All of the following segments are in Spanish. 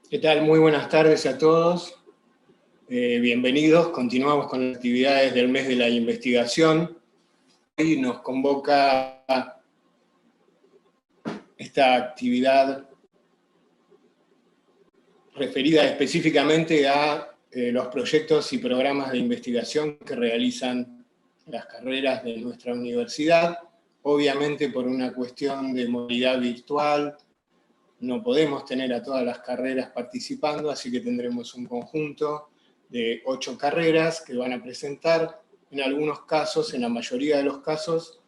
¿Qué tal? Muy buenas tardes a todos. Bienvenidos. Continuamos con las actividades del mes de la investigación. Hoy nos convoca esta actividad referida específicamente a los proyectos y programas de investigación que realizan las carreras de nuestra universidad. Obviamente por una cuestión de movilidad virtual, no podemos tener a todas las carreras participando, así que tendremos un conjunto de 8 carreras que van a presentar, en algunos casos, en la mayoría de los casos,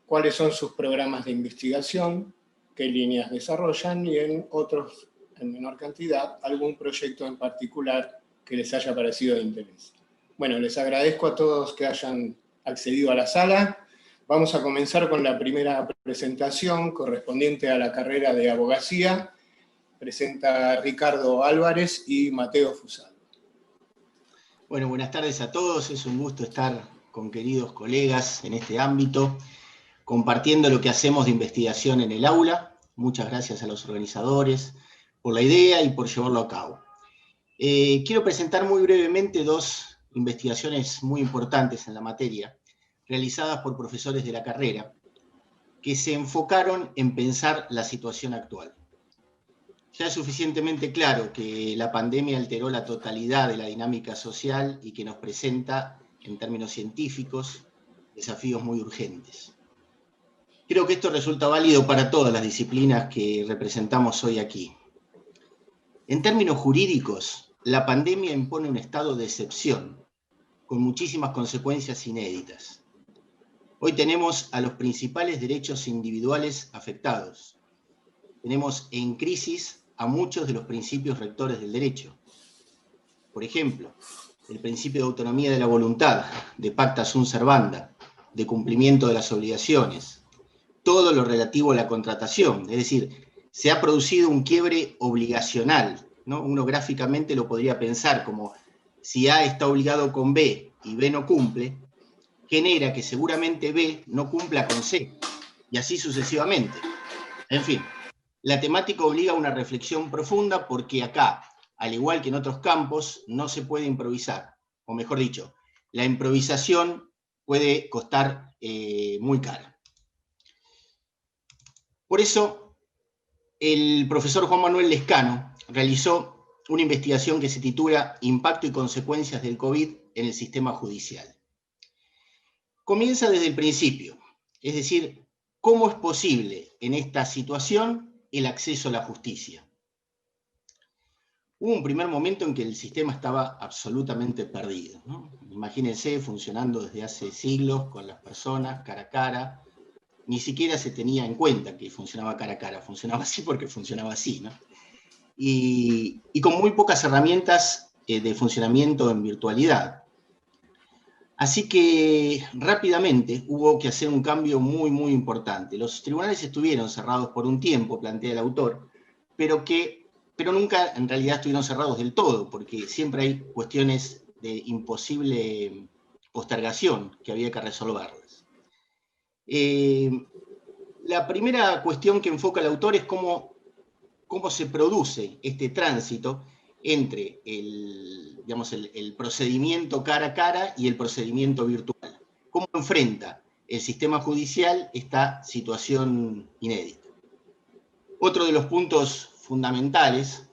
cuáles son sus programas de investigación, qué líneas desarrollan, y en otros, en menor cantidad, algún proyecto en particular que les haya parecido de interés. Bueno, les agradezco a todos que hayan accedido a la sala. Vamos a comenzar con la primera presentación correspondiente a la carrera de abogacía. Presenta Ricardo Álvarez y Mateo Fusaro. Bueno, buenas tardes a todos. Es un gusto estar con queridos colegas en este ámbito, compartiendo lo que hacemos de investigación en el aula. Muchas gracias a los organizadores por la idea y por llevarlo a cabo. Quiero presentar muy brevemente 2 investigaciones muy importantes en la materia, realizadas por profesores de la carrera, que se enfocaron en pensar la situación actual. Ya es suficientemente claro que la pandemia alteró la totalidad de la dinámica social y que nos presenta, en términos científicos, desafíos muy urgentes. Creo que esto resulta válido para todas las disciplinas que representamos hoy aquí. En términos jurídicos, la pandemia impone un estado de excepción, con muchísimas consecuencias inéditas. Hoy tenemos a los principales derechos individuales afectados. Tenemos en crisis a muchos de los principios rectores del derecho. Por ejemplo, el principio de autonomía de la voluntad, de pacta sunt servanda, de cumplimiento de las obligaciones, todo lo relativo a la contratación, es decir, se ha producido un quiebre obligacional, ¿no? Uno gráficamente lo podría pensar como si A está obligado con B y B no cumple, genera que seguramente B no cumpla con C, y así sucesivamente. En fin, la temática obliga a una reflexión profunda porque acá, al igual que en otros campos, no se puede improvisar, o mejor dicho, la improvisación puede costar muy caro. Por eso, el profesor Juan Manuel Lescano realizó una investigación que se titula Impacto y consecuencias del COVID en el sistema judicial. Comienza desde el principio, es decir, ¿cómo es posible en esta situación el acceso a la justicia? Hubo un primer momento en que el sistema estaba absolutamente perdido, ¿no? Imagínense funcionando desde hace siglos con las personas cara a cara. Ni siquiera se tenía en cuenta que funcionaba cara a cara, funcionaba así porque funcionaba así, ¿no? Y con muy pocas herramientas de funcionamiento en virtualidad. Así que rápidamente hubo que hacer un cambio muy, muy importante. Los tribunales estuvieron cerrados por un tiempo, plantea el autor, pero nunca en realidad estuvieron cerrados del todo, porque siempre hay cuestiones de imposible postergación que había que resolverlas. La primera cuestión que enfoca el autor es cómo se produce este tránsito entre el procedimiento cara a cara y el procedimiento virtual. ¿Cómo enfrenta el sistema judicial esta situación inédita? Otro de los puntos fundamentales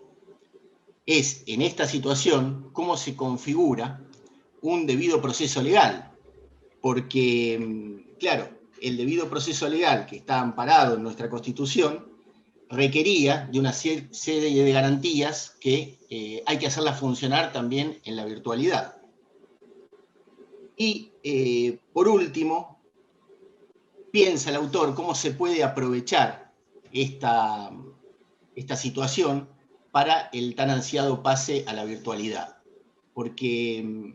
es, en esta situación, cómo se configura un debido proceso legal. Porque, claro, el debido proceso legal que está amparado en nuestra Constitución requería de una serie de garantías que hay que hacerlas funcionar también en la virtualidad. Y, por último, piensa el autor cómo se puede aprovechar esta situación para el tan ansiado pase a la virtualidad. Porque,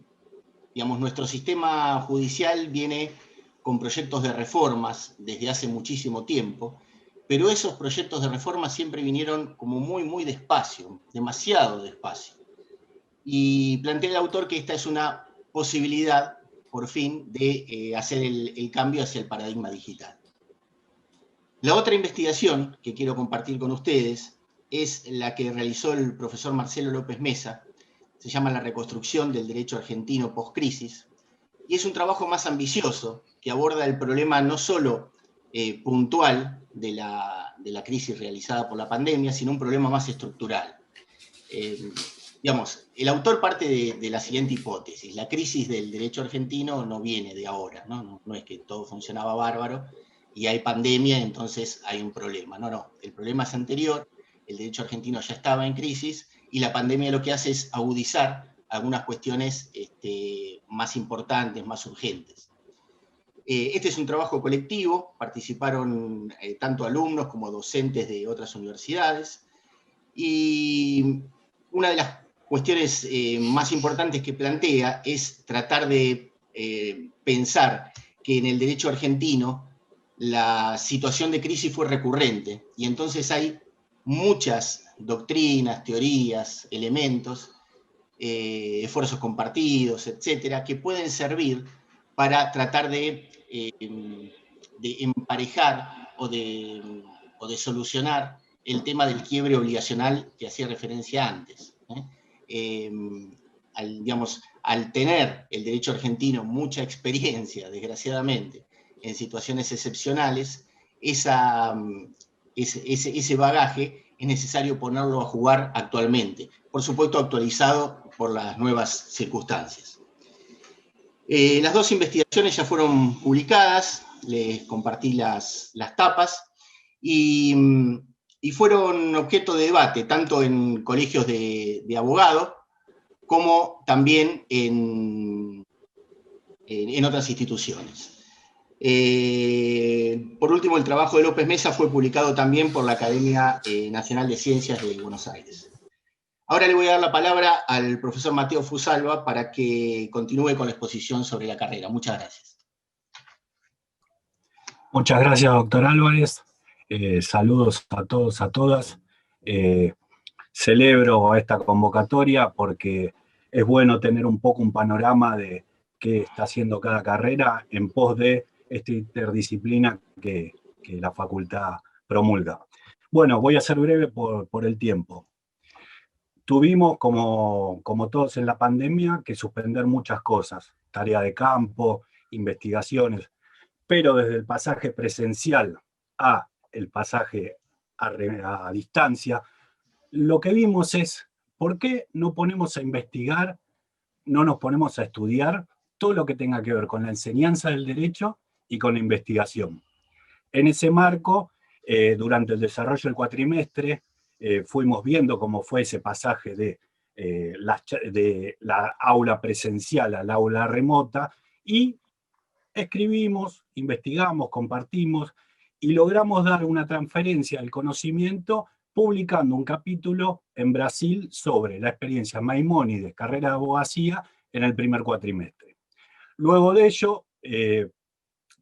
digamos, nuestro sistema judicial viene con proyectos de reformas desde hace muchísimo tiempo, pero esos proyectos de reforma siempre vinieron como muy, muy despacio, demasiado despacio. Y plantea el autor que esta es una posibilidad, por fin, de hacer el cambio hacia el paradigma digital. La otra investigación que quiero compartir con ustedes es la que realizó el profesor Marcelo López Mesa, se llama La reconstrucción del derecho argentino post-crisis, y es un trabajo más ambicioso que aborda el problema no solo puntual de la crisis realizada por la pandemia, sino un problema más estructural. Digamos, el autor parte de la siguiente hipótesis: la crisis del derecho argentino no viene de ahora, ¿no? No es que todo funcionaba bárbaro y hay pandemia, entonces hay un problema. No, el problema es anterior, el derecho argentino ya estaba en crisis y la pandemia lo que hace es agudizar algunas cuestiones más importantes, más urgentes. Este es un trabajo colectivo, participaron tanto alumnos como docentes de otras universidades, y una de las cuestiones más importantes que plantea es tratar de pensar que en el derecho argentino la situación de crisis fue recurrente, y entonces hay muchas doctrinas, teorías, elementos, esfuerzos compartidos, etcétera, que pueden servir para tratar de emparejar o de solucionar el tema del quiebre obligacional que hacía referencia antes. Al tener el derecho argentino mucha experiencia, desgraciadamente, en situaciones excepcionales, ese bagaje es necesario ponerlo a jugar actualmente, por supuesto actualizado por las nuevas circunstancias. Las dos investigaciones ya fueron publicadas, les compartí las tapas, y fueron objeto de debate, tanto en colegios de abogados, como también en otras instituciones. Por último, el trabajo de López Mesa fue publicado también por la Academia Nacional de Ciencias de Buenos Aires. Ahora le voy a dar la palabra al profesor Mateo Fusalva para que continúe con la exposición sobre la carrera. Muchas gracias. Muchas gracias, doctor Álvarez. Saludos a todos, a todas. Celebro esta convocatoria porque es bueno tener un poco un panorama de qué está haciendo cada carrera en pos de esta interdisciplina que la facultad promulga. Bueno, voy a ser breve por el tiempo. Tuvimos, como todos en la pandemia, que suspender muchas cosas, tarea de campo, investigaciones, pero desde el pasaje presencial a el pasaje a distancia, lo que vimos es, ¿por qué no ponemos a investigar, no nos ponemos a estudiar todo lo que tenga que ver con la enseñanza del derecho y con la investigación? En ese marco, durante el desarrollo del cuatrimestre, fuimos viendo cómo fue ese pasaje de la aula presencial al aula remota, y escribimos, investigamos, compartimos, y logramos dar una transferencia del conocimiento publicando un capítulo en Brasil sobre la experiencia Maimónides, carrera de abogacía, en el primer cuatrimestre. Luego de ello,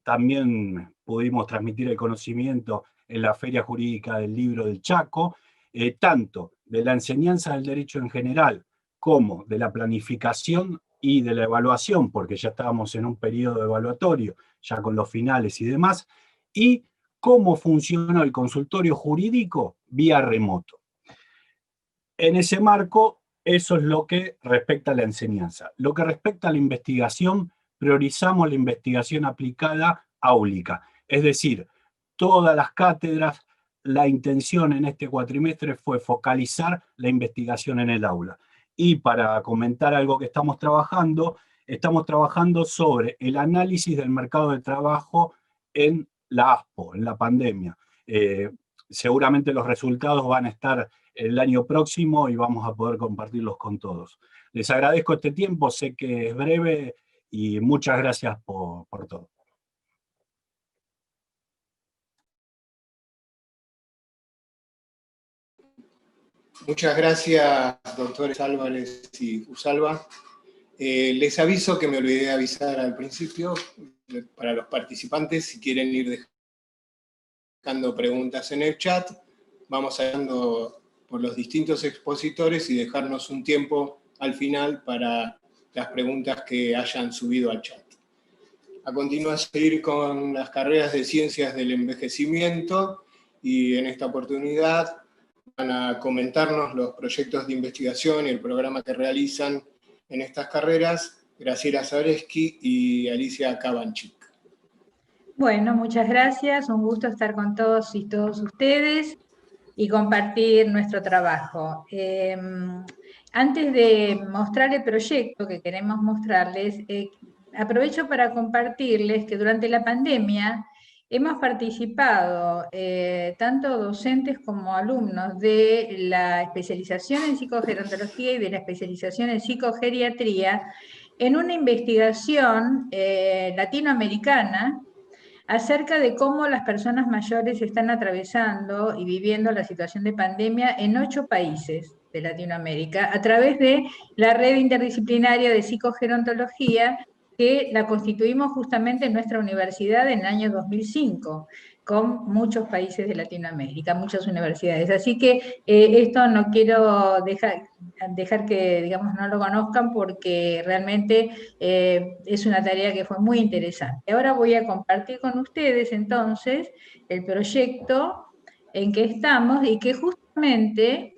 también pudimos transmitir el conocimiento en la Feria Jurídica del Libro del Chaco, tanto de la enseñanza del derecho en general, como de la planificación y de la evaluación, porque ya estábamos en un periodo evaluatorio, ya con los finales y demás, y cómo funcionó el consultorio jurídico vía remoto. En ese marco, eso es lo que respecta a la enseñanza. Lo que respecta a la investigación, priorizamos la investigación aplicada áulica, es decir, todas las cátedras, la intención en este cuatrimestre fue focalizar la investigación en el aula. Y para comentar algo que estamos trabajando sobre el análisis del mercado de trabajo en la ASPO, en la pandemia. Seguramente los resultados van a estar el año próximo y vamos a poder compartirlos con todos. Les agradezco este tiempo, sé que es breve, y muchas gracias por todo. Muchas gracias, doctores Álvarez y Fusalva. Les aviso que me olvidé de avisar al principio, para los participantes, si quieren ir dejando preguntas en el chat, vamos hablando por los distintos expositores y dejarnos un tiempo al final para las preguntas que hayan subido al chat. A continuación, seguir con las carreras de Ciencias del Envejecimiento, y en esta oportunidad van a comentarnos los proyectos de investigación y el programa que realizan en estas carreras, Graciela Zabreski y Alicia Cabanchik. Bueno, muchas gracias, un gusto estar con todos y todos ustedes y compartir nuestro trabajo. Antes de mostrar el proyecto que queremos mostrarles, aprovecho para compartirles que durante la pandemia hemos participado, tanto docentes como alumnos, de la especialización en psicogerontología y de la especialización en psicogeriatría en una investigación latinoamericana acerca de cómo las personas mayores están atravesando y viviendo la situación de pandemia en 8 países de Latinoamérica, a través de la red interdisciplinaria de psicogerontología que la constituimos justamente en nuestra universidad en el año 2005, con muchos países de Latinoamérica, muchas universidades. Así que esto no quiero dejar que, digamos, no lo conozcan porque realmente es una tarea que fue muy interesante. Ahora voy a compartir con ustedes entonces el proyecto en que estamos y que justamente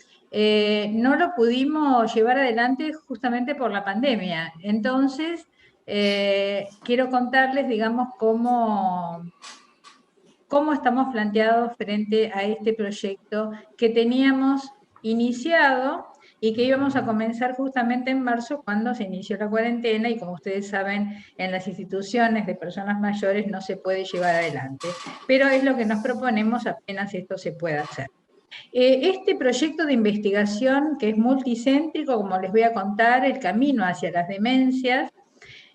no lo pudimos llevar adelante justamente por la pandemia. Entonces, quiero contarles, digamos, cómo estamos planteados frente a este proyecto que teníamos iniciado y que íbamos a comenzar justamente en marzo cuando se inició la cuarentena y como ustedes saben, en las instituciones de personas mayores no se puede llevar adelante. Pero es lo que nos proponemos apenas esto se pueda hacer. Este proyecto de investigación, que es multicéntrico, como les voy a contar, el camino hacia las demencias,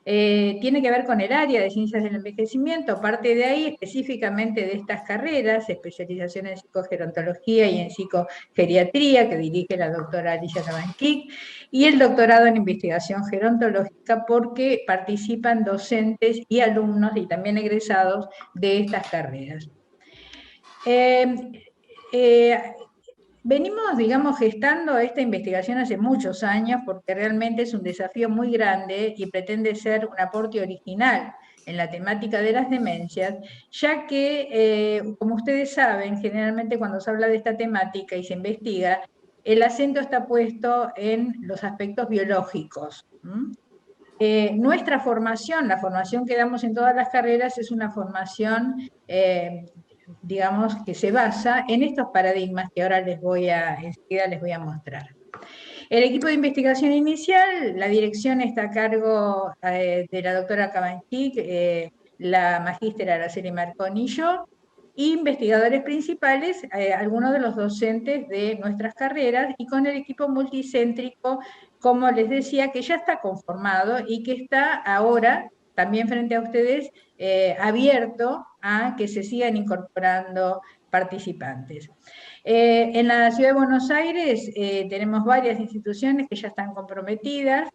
tiene que ver con el área de ciencias del envejecimiento, parte de ahí específicamente de estas carreras, especialización en psicogerontología y en psicogeriatría, que dirige la doctora Alicia Cabanchik, y el doctorado en investigación gerontológica, porque participan docentes y alumnos y también egresados de estas carreras. Venimos, digamos, gestando esta investigación hace muchos años porque realmente es un desafío muy grande y pretende ser un aporte original en la temática de las demencias, ya que, como ustedes saben, generalmente cuando se habla de esta temática y se investiga, el acento está puesto en los aspectos biológicos. Nuestra formación, la formación que damos en todas las carreras, es una formación digamos, que se basa en estos paradigmas que ahora enseguida les voy a mostrar. El equipo de investigación inicial, la dirección está a cargo de la doctora Cabanchik, la magíster Araceli Marconi y yo, investigadores principales, algunos de los docentes de nuestras carreras, y con el equipo multicéntrico, como les decía, que ya está conformado y que está ahora también frente a ustedes abierto a que se sigan incorporando participantes. En la Ciudad de Buenos Aires tenemos varias instituciones que ya están comprometidas,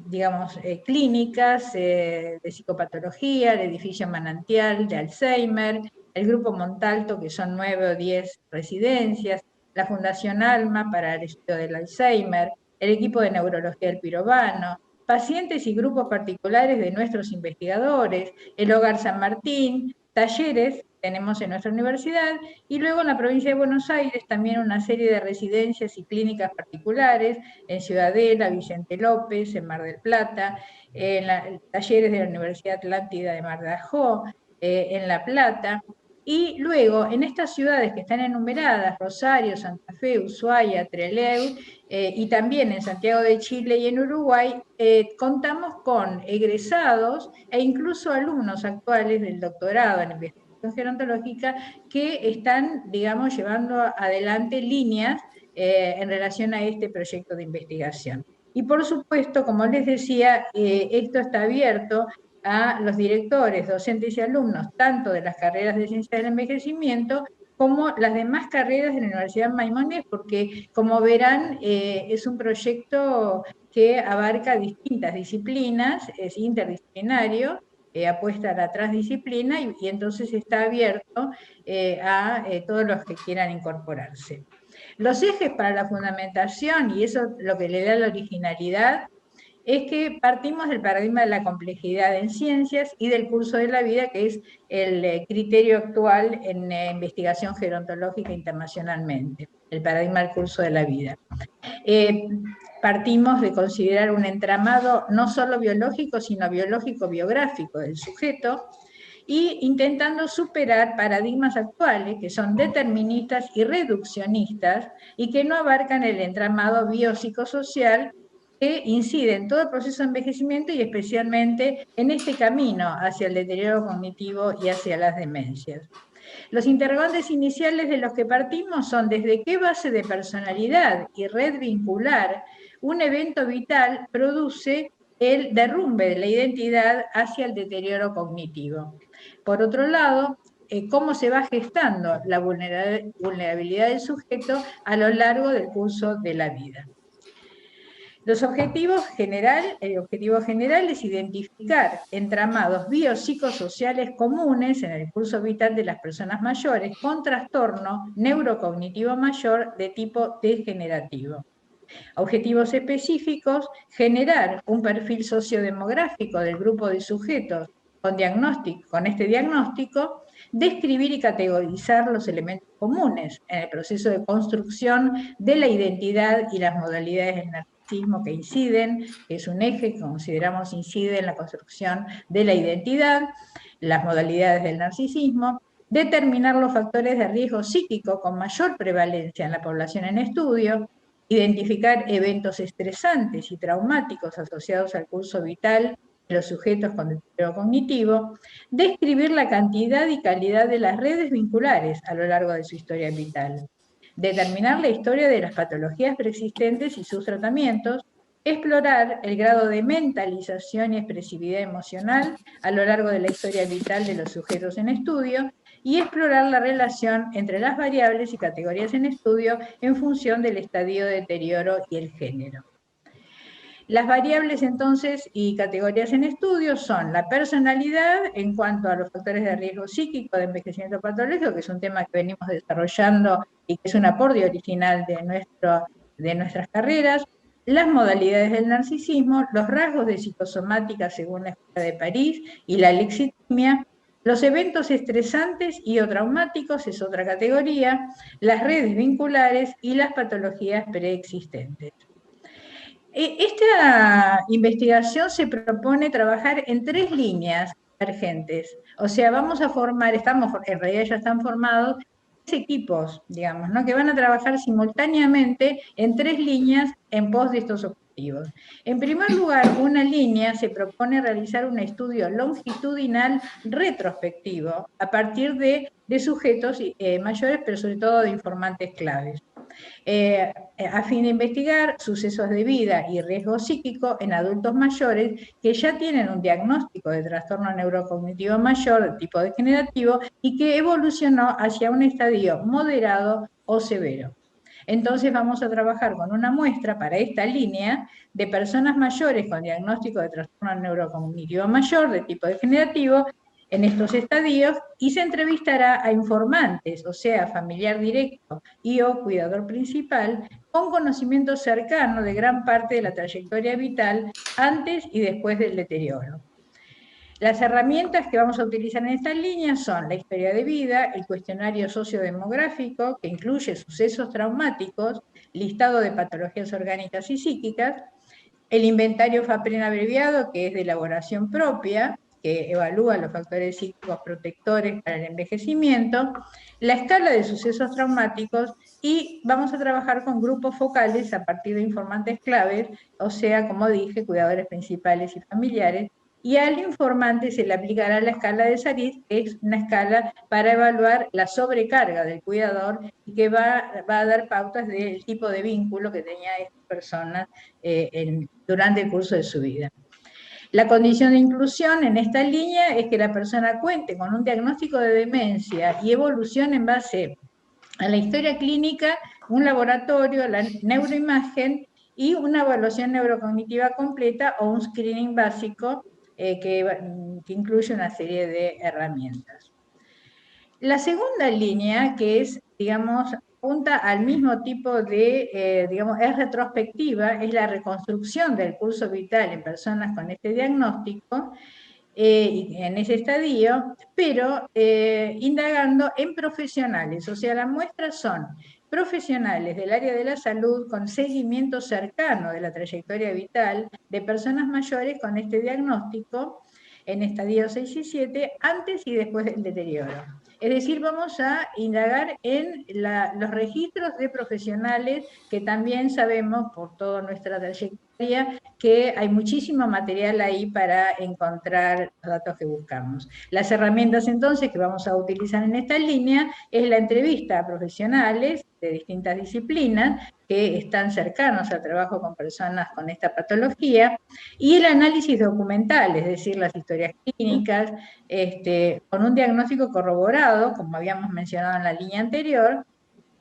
digamos, clínicas de psicopatología, el edificio Manantial de Alzheimer, el Grupo Montalto, que son 9 o 10 residencias, la Fundación Alma para el estudio del Alzheimer, el equipo de neurología del Pirovano, pacientes y grupos particulares de nuestros investigadores, el Hogar San Martín, talleres tenemos en nuestra universidad, y luego en la provincia de Buenos Aires también una serie de residencias y clínicas particulares, en Ciudadela, Vicente López, en Mar del Plata, en talleres de la Universidad Atlántida de Mar de Ajó, en La Plata, y luego en estas ciudades que están enumeradas, Rosario, Santa Fe, Ushuaia, Trelew, y también en Santiago de Chile y en Uruguay, contamos con egresados e incluso alumnos actuales del doctorado en investigación gerontológica que están, digamos, llevando adelante líneas en relación a este proyecto de investigación. Y por supuesto, como les decía, esto está abierto a los directores, docentes y alumnos, tanto de las carreras de ciencias del envejecimiento como las demás carreras de la Universidad Maimónides, porque como verán es un proyecto que abarca distintas disciplinas, es interdisciplinario, apuesta a la transdisciplina y entonces está abierto a todos los que quieran incorporarse. Los ejes para la fundamentación, y eso es lo que le da la originalidad, es que partimos del paradigma de la complejidad en ciencias y del curso de la vida, que es el criterio actual en investigación gerontológica internacionalmente, el paradigma del curso de la vida. Partimos de considerar un entramado no solo biológico, sino biológico-biográfico del sujeto, y intentando superar paradigmas actuales que son deterministas y reduccionistas y que no abarcan el entramado biopsicosocial que incide en todo el proceso de envejecimiento y especialmente en este camino hacia el deterioro cognitivo y hacia las demencias. Los interrogantes iniciales de los que partimos son desde qué base de personalidad y red vincular un evento vital produce el derrumbe de la identidad hacia el deterioro cognitivo. Por otro lado, cómo se va gestando la vulnerabilidad del sujeto a lo largo del curso de la vida. El objetivo general es identificar entramados biopsicosociales comunes en el curso vital de las personas mayores con trastorno neurocognitivo mayor de tipo degenerativo. Objetivos específicos: generar un perfil sociodemográfico del grupo de sujetos con este diagnóstico, describir y categorizar los elementos comunes en el proceso de construcción de la identidad y las modalidades del narcisismo que inciden, que es un eje que consideramos incide en la construcción de la identidad, las modalidades del narcisismo, determinar los factores de riesgo psíquico con mayor prevalencia en la población en estudio, identificar eventos estresantes y traumáticos asociados al curso vital de los sujetos con deterioro cognitivo, describir la cantidad y calidad de las redes vinculares a lo largo de su historia vital, determinar la historia de las patologías preexistentes y sus tratamientos, explorar el grado de mentalización y expresividad emocional a lo largo de la historia vital de los sujetos en estudio, y explorar la relación entre las variables y categorías en estudio en función del estadio de deterioro y el género. Las variables entonces y categorías en estudio son la personalidad en cuanto a los factores de riesgo psíquico de envejecimiento patológico, que es un tema que venimos desarrollando y que es un aporte original de nuestras carreras, las modalidades del narcisismo, los rasgos de psicosomática según la Escuela de París y la lexitimia, los eventos estresantes y o traumáticos es otra categoría, las redes vinculares y las patologías preexistentes. Esta investigación se propone trabajar en 3 líneas divergentes. O sea, vamos a formar, en realidad ya están formados 3 equipos, digamos, ¿no? Que van a trabajar simultáneamente en 3 líneas en pos de estos objetivos. En primer lugar, una línea se propone realizar un estudio longitudinal retrospectivo a partir de sujetos mayores, pero sobre todo de informantes claves. A fin de investigar sucesos de vida y riesgo psíquico en adultos mayores que ya tienen un diagnóstico de trastorno neurocognitivo mayor de tipo degenerativo y que evolucionó hacia un estadio moderado o severo. Entonces vamos a trabajar con una muestra para esta línea de personas mayores con diagnóstico de trastorno neurocognitivo mayor de tipo degenerativo en estos estadios, y se entrevistará a informantes, o sea, familiar directo y o cuidador principal, con conocimiento cercano de gran parte de la trayectoria vital antes y después del deterioro. Las herramientas que vamos a utilizar en esta línea son la historia de vida, el cuestionario sociodemográfico, que incluye sucesos traumáticos, listado de patologías orgánicas y psíquicas, el inventario FAPREN abreviado, que es de elaboración propia, que evalúa los factores psíquicos protectores para el envejecimiento, la escala de sucesos traumáticos, y vamos a trabajar con grupos focales a partir de informantes claves, o sea, como dije, cuidadores principales y familiares, y al informante se le aplicará la escala de Sarit, que es una escala para evaluar la sobrecarga del cuidador y que va a dar pautas del tipo de vínculo que tenía esta persona durante el curso de su vida. La condición de inclusión en esta línea es que la persona cuente con un diagnóstico de demencia y evolución en base a la historia clínica, un laboratorio, la neuroimagen y una evaluación neurocognitiva completa o un screening básico que incluye una serie de herramientas. La segunda línea, que es, digamos, apunta al mismo tipo de, digamos, es retrospectiva, es la reconstrucción del curso vital en personas con este diagnóstico, en ese estadio, pero indagando en profesionales, o sea, las muestras son profesionales del área de la salud con seguimiento cercano de la trayectoria vital de personas mayores con este diagnóstico en estadios 6 y 7, antes y después del deterioro. Es decir, vamos a indagar en los registros de profesionales que también sabemos por toda nuestra trayectoria que hay muchísimo material ahí para encontrar los datos que buscamos. Las herramientas entonces que vamos a utilizar en esta línea es la entrevista a profesionales de distintas disciplinas que están cercanos al trabajo con personas con esta patología, y el análisis documental, es decir, las historias clínicas, con un diagnóstico corroborado, como habíamos mencionado en la línea anterior,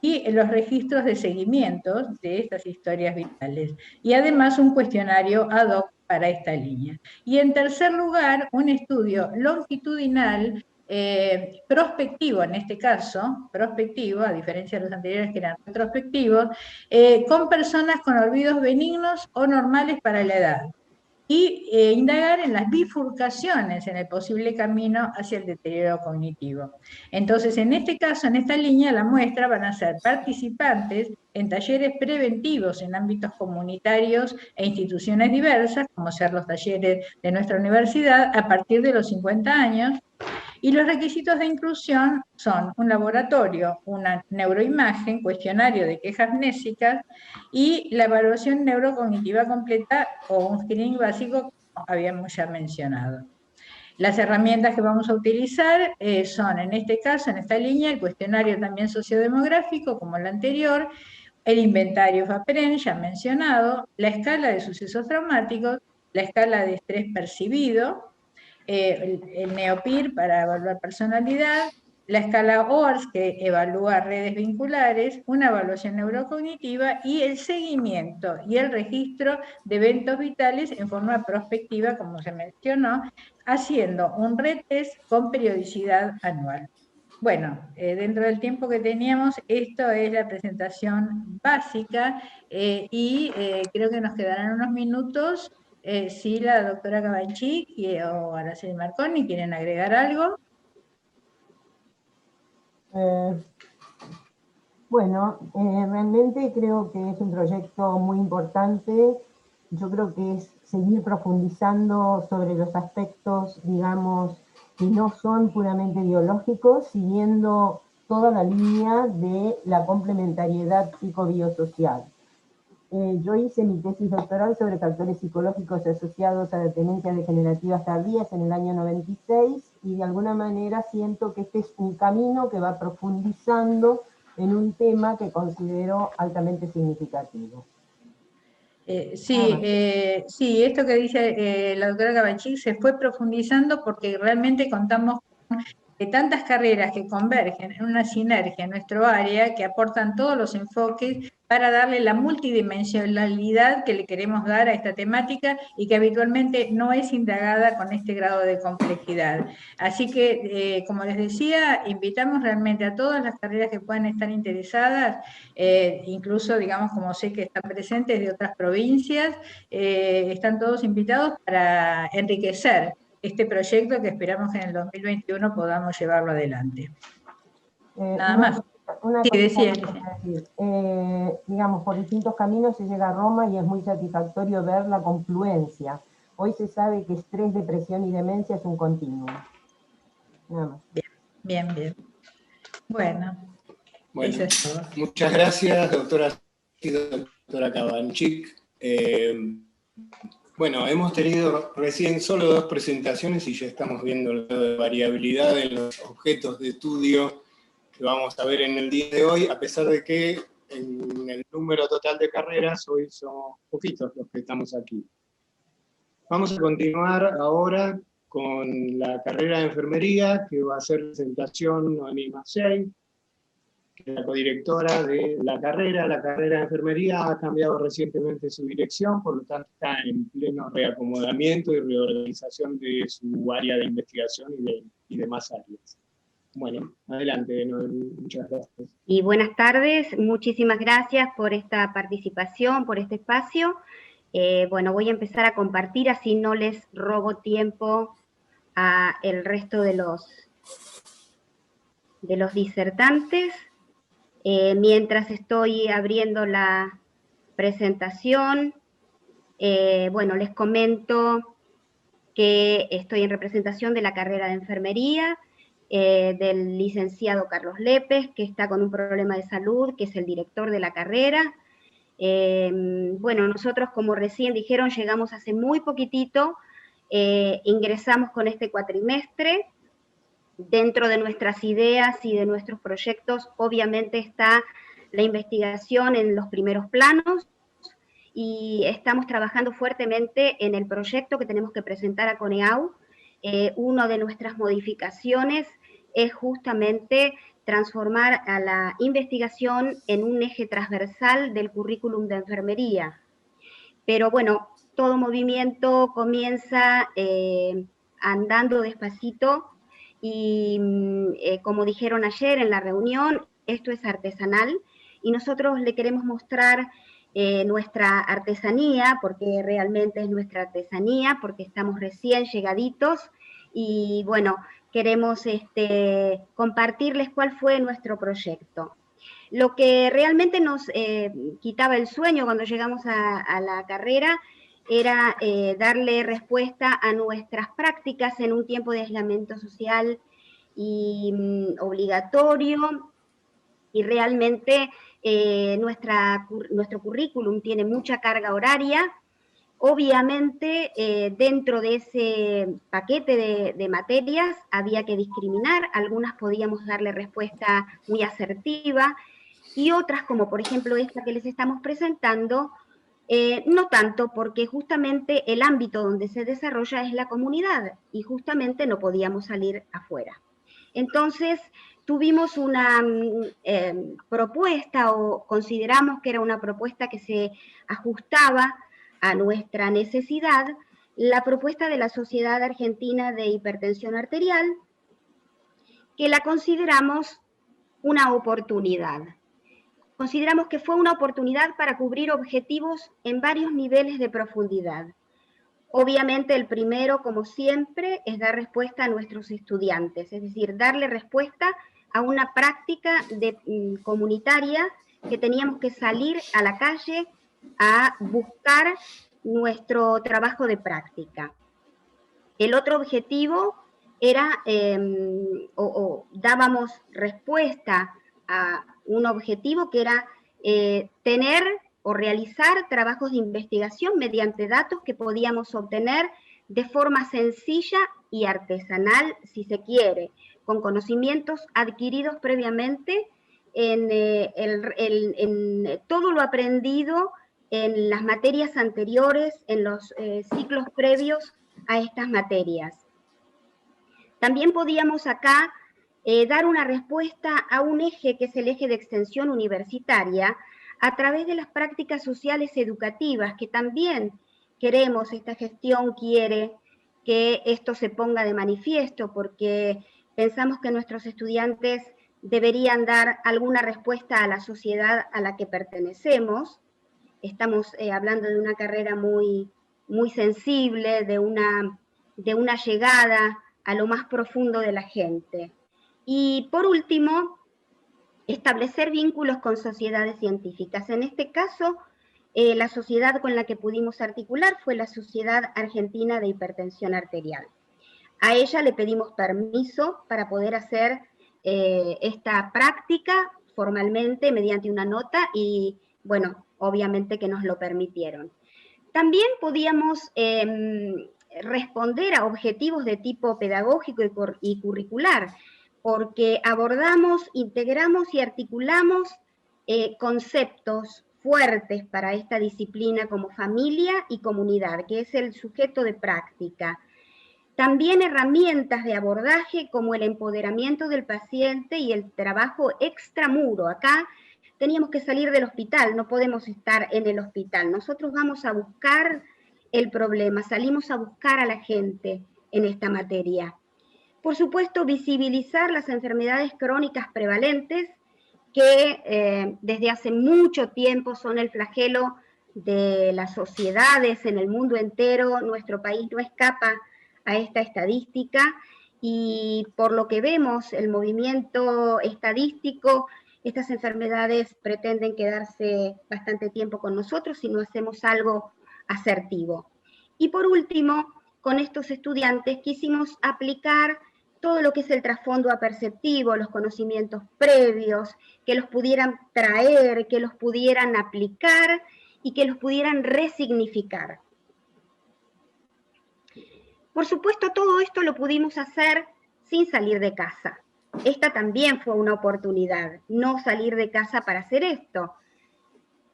y los registros de seguimiento de estas historias vitales. Y además un cuestionario ad hoc para esta línea. Y en tercer lugar, un estudio longitudinal prospectivo, en este caso, prospectivo, a diferencia de los anteriores que eran retrospectivos, con personas con olvidos benignos o normales para la edad, y indagar en las bifurcaciones en el posible camino hacia el deterioro cognitivo. Entonces, en este caso, en esta línea, la muestra van a ser participantes en talleres preventivos en ámbitos comunitarios e instituciones diversas, como ser los talleres de nuestra universidad, a partir de los 50 años, y los requisitos de inclusión son un laboratorio, una neuroimagen, cuestionario de quejas mnésicas y la evaluación neurocognitiva completa o un screening básico, como habíamos ya mencionado. Las herramientas que vamos a utilizar son, en este caso, en esta línea, el cuestionario también sociodemográfico, como el anterior, el inventario FAPREN, ya mencionado, la escala de sucesos traumáticos, la escala de estrés percibido, el NeoPIR para evaluar personalidad, la escala OARS que evalúa redes vinculares, una evaluación neurocognitiva y el seguimiento y el registro de eventos vitales en forma prospectiva, como se mencionó, haciendo un retest con periodicidad anual. Bueno, dentro del tiempo que teníamos, esto es la presentación básica y creo que nos quedarán unos minutos si la doctora Cabanchik o Araceli Marconi quieren agregar algo. Realmente creo que es un proyecto muy importante. Yo creo que es seguir profundizando sobre los aspectos, digamos, que no son puramente biológicos, siguiendo toda la línea de la complementariedad psicobiosocial. Yo hice mi tesis doctoral sobre factores psicológicos asociados a dependencias degenerativas tardías en el año 96, y de alguna manera siento que este es un camino que va profundizando en un tema que considero altamente significativo. Sí, esto que dice la doctora Cabanchik se fue profundizando porque realmente contamos con tantas carreras que convergen en una sinergia en nuestro área que aportan todos los enfoques para darle la multidimensionalidad que le queremos dar a esta temática y que habitualmente no es indagada con este grado de complejidad. Así que, como les decía, invitamos realmente a todas las carreras que puedan estar interesadas, incluso, digamos, como sé que están presentes de otras provincias, están todos invitados para enriquecer este proyecto que esperamos que en el 2021 podamos llevarlo adelante. Nada más. Una sí, decía. decir, digamos, por distintos caminos se llega a Roma y es muy satisfactorio ver la confluencia. Hoy se sabe que estrés, depresión y demencia es un continuo. Nada más. Bien. Bueno, eso es todo. Muchas gracias, doctora Cabanchik. Bueno, hemos tenido recién solo 2 presentaciones y ya estamos viendo la variabilidad en los objetos de estudio que vamos a ver en el día de hoy, a pesar de que en el número total de carreras hoy somos poquitos los que estamos aquí. Vamos a continuar ahora con la carrera de enfermería, que va a ser presentación Noemí Maciel, que es la codirectora de la carrera. La carrera de enfermería ha cambiado recientemente su dirección, por lo tanto está en pleno reacomodamiento y reorganización de su área de investigación y demás áreas. Bueno, adelante, Noemí, muchas gracias. Y buenas tardes, muchísimas gracias por esta participación, por este espacio. Bueno, voy a empezar a compartir, así no les robo tiempo a el resto de los disertantes. Mientras estoy abriendo la presentación, bueno, les comento que estoy en representación de la carrera de enfermería, del licenciado Carlos Lépez, que está con un problema de salud, que es el director de la carrera. Bueno, nosotros, como recién dijeron, llegamos hace muy poquitito, ingresamos con este cuatrimestre. Dentro de nuestras ideas y de nuestros proyectos, obviamente está la investigación en los primeros planos, y estamos trabajando fuertemente en el proyecto que tenemos que presentar a CONEAU. Una de nuestras modificaciones es justamente transformar a la investigación en un eje transversal del currículum de enfermería. Pero bueno, todo movimiento comienza andando despacito, y como dijeron ayer en la reunión, esto es artesanal, y nosotros le queremos mostrar nuestra artesanía, porque realmente es nuestra artesanía, porque estamos recién llegaditos, y bueno, queremos compartirles cuál fue nuestro proyecto. Lo que realmente nos quitaba el sueño cuando llegamos a la carrera era darle respuesta a nuestras prácticas en un tiempo de aislamiento social y obligatorio, y realmente nuestro currículum tiene mucha carga horaria. Obviamente, dentro de ese paquete de materias había que discriminar, algunas podíamos darle respuesta muy asertiva, y otras, como por ejemplo esta que les estamos presentando, no tanto, porque justamente el ámbito donde se desarrolla es la comunidad, y justamente no podíamos salir afuera. Entonces, tuvimos una propuesta, o consideramos que era una propuesta que se ajustaba a nuestra necesidad, la propuesta de la Sociedad Argentina de Hipertensión Arterial, que la consideramos una oportunidad. Consideramos que fue una oportunidad para cubrir objetivos en varios niveles de profundidad. Obviamente el primero, como siempre, es dar respuesta a nuestros estudiantes, es decir, darle respuesta a una práctica comunitaria que teníamos que salir a la calle a buscar nuestro trabajo de práctica. El otro objetivo era, dábamos respuesta a un objetivo que era tener o realizar trabajos de investigación mediante datos que podíamos obtener de forma sencilla y artesanal, si se quiere, con conocimientos adquiridos previamente en todo lo aprendido en las materias anteriores, en los ciclos previos a estas materias. También podíamos acá dar una respuesta a un eje que es el eje de extensión universitaria, a través de las prácticas sociales educativas, que también queremos, esta gestión quiere que esto se ponga de manifiesto, porque pensamos que nuestros estudiantes deberían dar alguna respuesta a la sociedad a la que pertenecemos. Estamos hablando de una carrera muy, muy sensible, de una llegada a lo más profundo de la gente. Y por último, establecer vínculos con sociedades científicas. En este caso, la sociedad con la que pudimos articular fue la Sociedad Argentina de Hipertensión Arterial. A ella le pedimos permiso para poder hacer esta práctica formalmente mediante una nota, y bueno, obviamente que nos lo permitieron. También podíamos responder a objetivos de tipo pedagógico y curricular, porque abordamos, integramos y articulamos conceptos fuertes para esta disciplina como familia y comunidad, que es el sujeto de práctica. También herramientas de abordaje como el empoderamiento del paciente y el trabajo extramuro. Acá teníamos que salir del hospital, no podemos estar en el hospital. Nosotros vamos a buscar el problema, salimos a buscar a la gente en esta materia. Por supuesto, visibilizar las enfermedades crónicas prevalentes que desde hace mucho tiempo son el flagelo de las sociedades en el mundo entero. Nuestro país no escapa a esta estadística y por lo que vemos, el movimiento estadístico, estas enfermedades pretenden quedarse bastante tiempo con nosotros si no hacemos algo asertivo. Y por último, con estos estudiantes quisimos aplicar todo lo que es el trasfondo aperceptivo, los conocimientos previos, que los pudieran traer, que los pudieran aplicar y que los pudieran resignificar. Por supuesto, todo esto lo pudimos hacer sin salir de casa. Esta también fue una oportunidad, no salir de casa para hacer esto.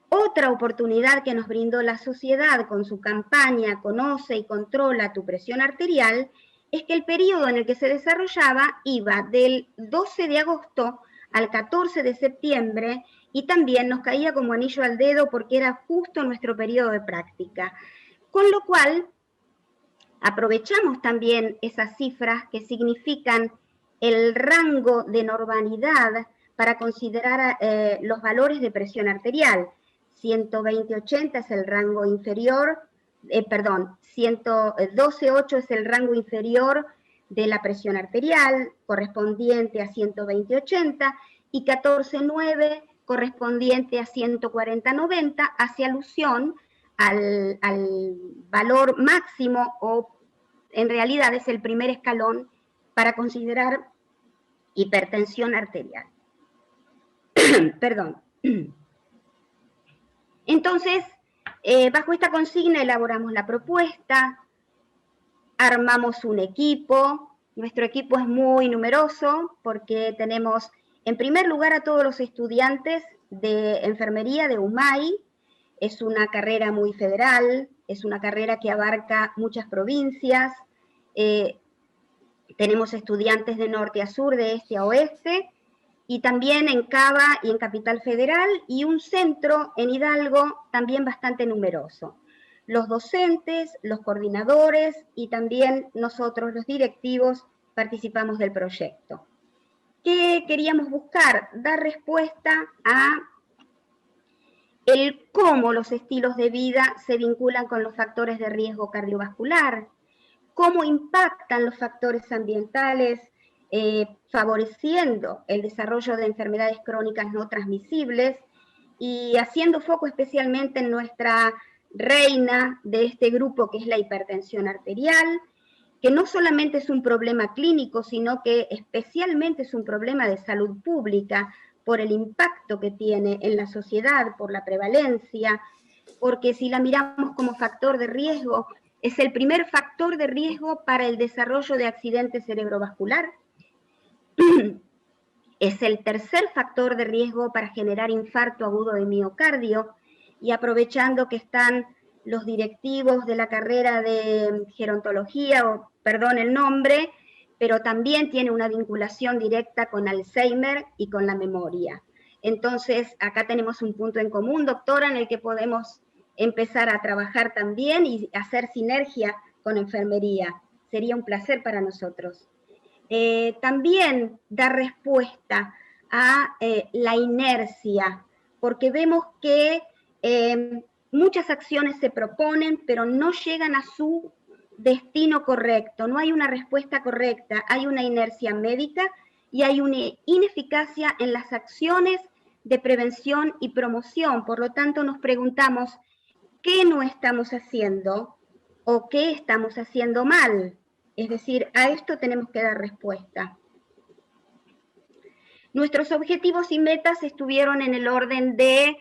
Otra oportunidad que nos brindó la sociedad con su campaña Conoce y controla tu presión arterial es que el periodo en el que se desarrollaba iba del 12 de agosto al 14 de septiembre y también nos caía como anillo al dedo porque era justo nuestro periodo de práctica. Con lo cual, aprovechamos también esas cifras que significan el rango de normalidad para considerar los valores de presión arterial. 120/80 es el rango inferior, 12/8 es el rango inferior de la presión arterial, correspondiente a 120/80, y 14/9 correspondiente a 140/90, hace alusión al valor máximo, o en realidad es el primer escalón para considerar hipertensión arterial. Perdón. Entonces, bajo esta consigna elaboramos la propuesta, armamos un equipo. Nuestro equipo es muy numeroso porque tenemos en primer lugar a todos los estudiantes de enfermería de UMAI. Es una carrera muy federal, es una carrera que abarca muchas provincias. Tenemos estudiantes de norte a sur, de este a oeste, y también en Cava y en Capital Federal, y un centro en Hidalgo también bastante numeroso. Los docentes, los coordinadores y también nosotros, los directivos, participamos del proyecto. ¿Qué queríamos buscar? Dar respuesta a el cómo los estilos de vida se vinculan con los factores de riesgo cardiovascular, cómo impactan los factores ambientales, favoreciendo el desarrollo de enfermedades crónicas no transmisibles y haciendo foco especialmente en nuestra reina de este grupo, que es la hipertensión arterial, que no solamente es un problema clínico, sino que especialmente es un problema de salud pública por el impacto que tiene en la sociedad, por la prevalencia, porque si la miramos como factor de riesgo, es el primer factor de riesgo para el desarrollo de accidente cerebrovascular. Es el tercer factor de riesgo para generar infarto agudo de miocardio, y aprovechando que están los directivos de la carrera de gerontología, perdón el nombre, pero también tiene una vinculación directa con Alzheimer y con la memoria. Entonces, acá tenemos un punto en común, doctora, en el que podemos empezar a trabajar también y hacer sinergia con enfermería. Sería un placer para nosotros. También dar respuesta a la inercia, porque vemos que muchas acciones se proponen, pero no llegan a su destino correcto, no hay una respuesta correcta, hay una inercia médica y hay una ineficacia en las acciones de prevención y promoción. Por lo tanto, nos preguntamos, ¿qué no estamos haciendo o qué estamos haciendo mal? Es decir, a esto tenemos que dar respuesta. Nuestros objetivos y metas estuvieron en el orden de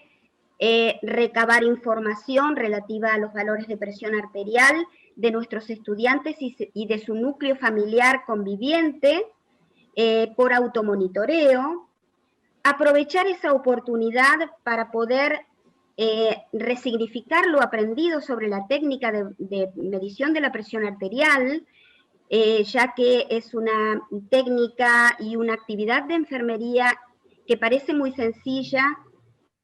recabar información relativa a los valores de presión arterial de nuestros estudiantes y de su núcleo familiar conviviente por automonitoreo, aprovechar esa oportunidad para poder resignificar lo aprendido sobre la técnica de medición de la presión arterial, ya que es una técnica y una actividad de enfermería que parece muy sencilla,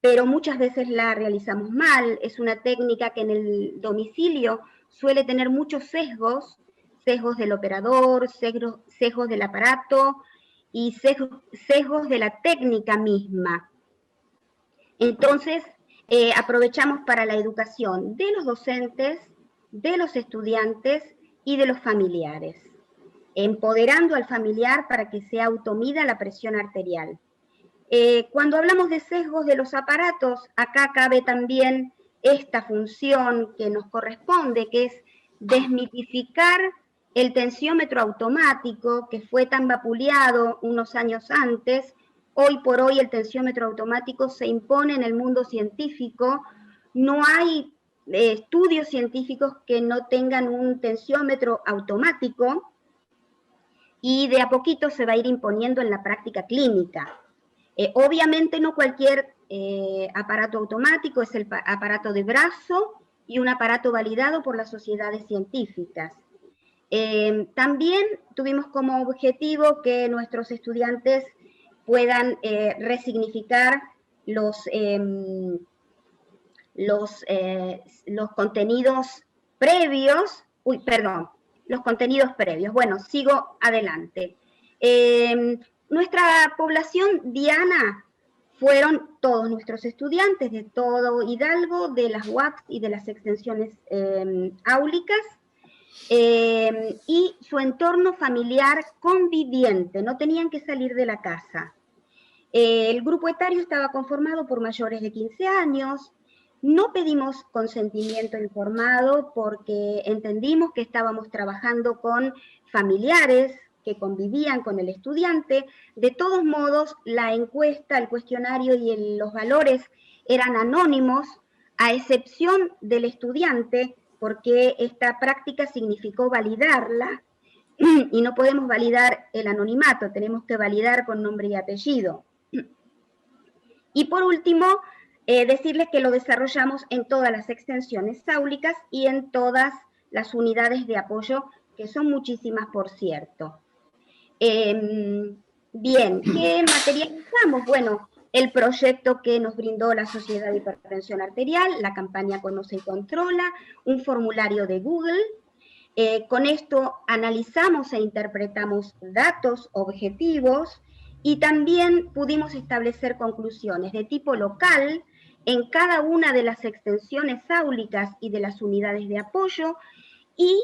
pero muchas veces la realizamos mal. Es una técnica que en el domicilio suele tener muchos sesgos, sesgos del operador, sesgos del aparato y sesgos de la técnica misma. Entonces, aprovechamos para la educación de los docentes, de los estudiantes y de los familiares, empoderando al familiar para que se automida la presión arterial. Cuando hablamos de sesgos de los aparatos, acá cabe también esta función que nos corresponde, que es desmitificar el tensiómetro automático, que fue tan vapuleado unos años antes. Hoy por hoy el tensiómetro automático se impone en el mundo científico. No hay estudios científicos que no tengan un tensiómetro automático, y de a poquito se va a ir imponiendo en la práctica clínica. Obviamente no cualquier aparato automático, es el aparato de brazo y un aparato validado por las sociedades científicas. También tuvimos como objetivo que nuestros estudiantes puedan resignificar los contenidos previos. Los contenidos previos. Bueno, sigo adelante. Nuestra población diana fueron todos nuestros estudiantes de todo Hidalgo, de las UACs y de las extensiones áulicas, y su entorno familiar conviviente, no tenían que salir de la casa. El grupo etario estaba conformado por mayores de 15 años, no pedimos consentimiento informado porque entendimos que estábamos trabajando con familiares que convivían con el estudiante. De todos modos, la encuesta, el cuestionario y los valores eran anónimos, a excepción del estudiante, porque esta práctica significó validarla, y no podemos validar el anonimato, tenemos que validar con nombre y apellido. Y por último, decirles que lo desarrollamos en todas las extensiones áulicas y en todas las unidades de apoyo, que son muchísimas, por cierto. Bien, ¿qué materializamos? Bueno, el proyecto que nos brindó la Sociedad de Hipertensión Arterial, la campaña Conoce y Controla, un formulario de Google. Con esto analizamos e interpretamos datos objetivos y también pudimos establecer conclusiones de tipo local en cada una de las extensiones áulicas y de las unidades de apoyo, y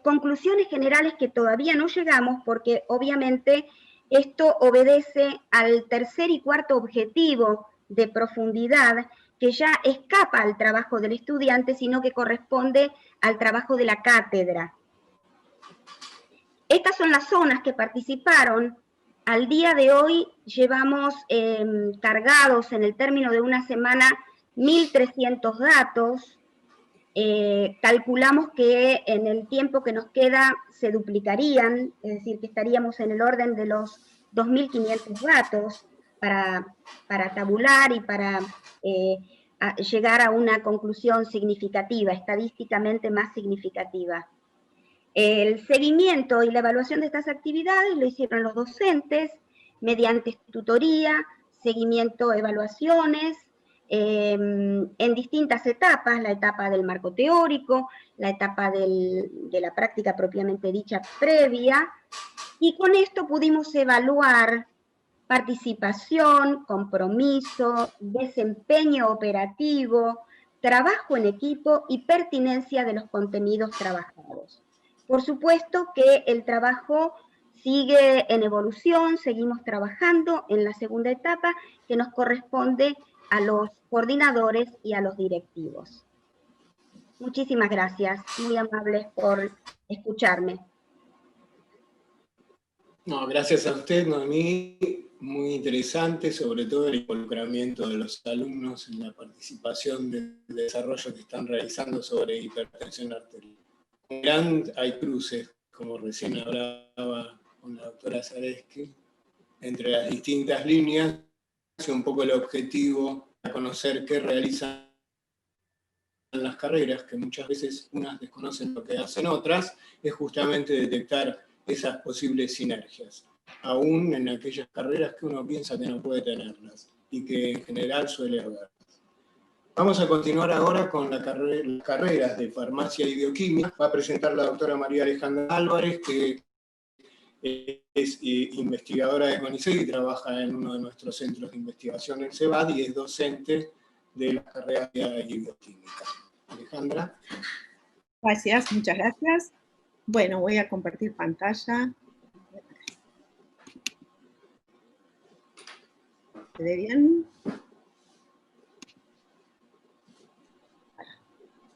conclusiones generales que todavía no llegamos porque obviamente esto obedece al tercer y cuarto objetivo de profundidad, que ya escapa al trabajo del estudiante, sino que corresponde al trabajo de la cátedra. Estas son las zonas que participaron. Al día de hoy llevamos cargados en el término de una semana 1.300 datos. Calculamos que en el tiempo que nos queda se duplicarían, es decir, que estaríamos en el orden de los 2.500 datos para tabular y para llegar a una conclusión significativa, estadísticamente más significativa. El seguimiento y la evaluación de estas actividades lo hicieron los docentes mediante tutoría, seguimiento, evaluaciones, en distintas etapas, la etapa del marco teórico, la etapa de la práctica propiamente dicha previa, y con esto pudimos evaluar participación, compromiso, desempeño operativo, trabajo en equipo y pertinencia de los contenidos trabajados. Por supuesto que el trabajo sigue en evolución, seguimos trabajando en la segunda etapa que nos corresponde a los coordinadores y a los directivos. Muchísimas gracias, muy amables por escucharme. No, gracias a usted, Noemí, muy interesante, sobre todo el involucramiento de los alumnos en la participación del desarrollo que están realizando sobre hipertensión arterial. Hay cruces, como recién hablaba con la doctora Zareski, entre las distintas líneas, un poco el objetivo de conocer qué realizan las carreras, que muchas veces unas desconocen lo que hacen otras, es justamente detectar esas posibles sinergias, aún en aquellas carreras que uno piensa que no puede tenerlas, y que en general suele haber. Vamos a continuar ahora con las carreras de farmacia y bioquímica. Va a presentar la doctora María Alejandra Álvarez, que es investigadora de CONICET y trabaja en uno de nuestros centros de investigación en CEBAD y es docente de la carrera de bioquímica. Alejandra. Gracias, muchas gracias. Bueno, voy a compartir pantalla. ¿Se ve bien?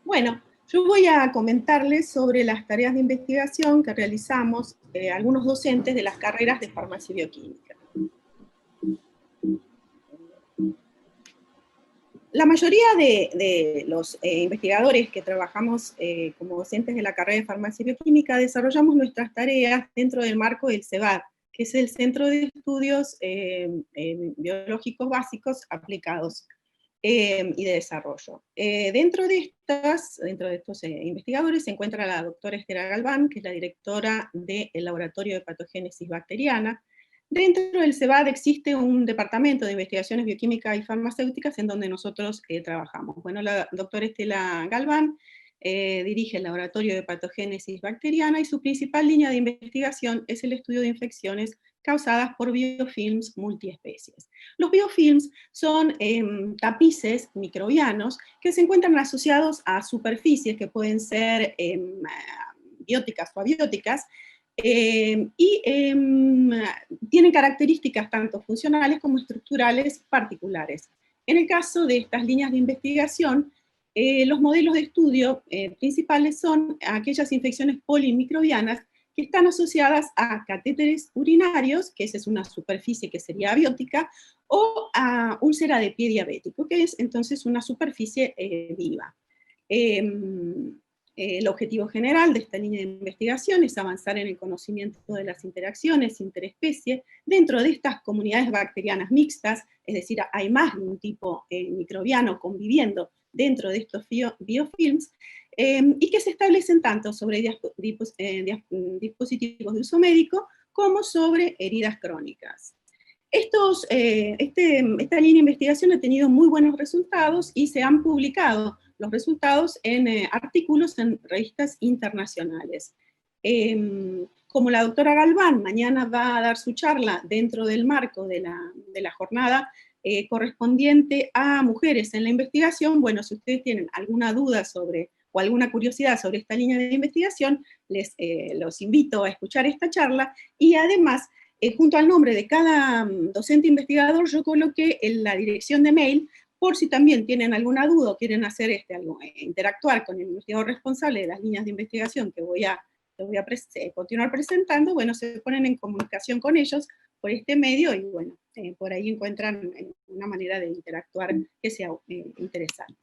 Bueno, yo voy a comentarles sobre las tareas de investigación que realizamos algunos docentes de las carreras de farmacia y bioquímica. La mayoría de los investigadores que trabajamos como docentes de la carrera de farmacia y bioquímica desarrollamos nuestras tareas dentro del marco del CEBAD, que es el Centro de Estudios Biológicos Básicos Aplicados y de Desarrollo. Dentro de estos investigadores se encuentra la doctora Estela Galván, que es la directora del Laboratorio de Patogénesis Bacteriana. Dentro del CEBAD existe un departamento de investigaciones bioquímicas y farmacéuticas en donde nosotros trabajamos. Bueno, la doctora Estela Galván dirige el Laboratorio de Patogénesis Bacteriana y su principal línea de investigación es el estudio de infecciones causadas por biofilms multiespecies. Los biofilms son tapices microbianos que se encuentran asociados a superficies que pueden ser bióticas o abióticas, y tienen características tanto funcionales como estructurales particulares. En el caso de estas líneas de investigación, los modelos de estudio principales son aquellas infecciones polimicrobianas que están asociadas a catéteres urinarios, que esa es una superficie que sería abiótica, o a úlcera de pie diabético, que es entonces una superficie viva. El objetivo general de esta línea de investigación es avanzar en el conocimiento de las interacciones interespecie dentro de estas comunidades bacterianas mixtas, es decir, hay más de un tipo microbiano conviviendo dentro de estos biofilms, y que se establecen tanto sobre dispositivos de uso médico como sobre heridas crónicas. Esta línea de investigación ha tenido muy buenos resultados y se han publicado los resultados en artículos en revistas internacionales. Como la doctora Galván mañana va a dar su charla dentro del marco de la jornada correspondiente a mujeres en la investigación, bueno, si ustedes tienen alguna duda o alguna curiosidad sobre esta línea de investigación, los invito a escuchar esta charla, y además, junto al nombre de cada docente investigador, yo coloqué en la dirección de mail, por si también tienen alguna duda o quieren hacer interactuar con el investigador responsable de las líneas de investigación que voy a continuar presentando, bueno, se ponen en comunicación con ellos por este medio, y bueno, por ahí encuentran una manera de interactuar que sea interesante.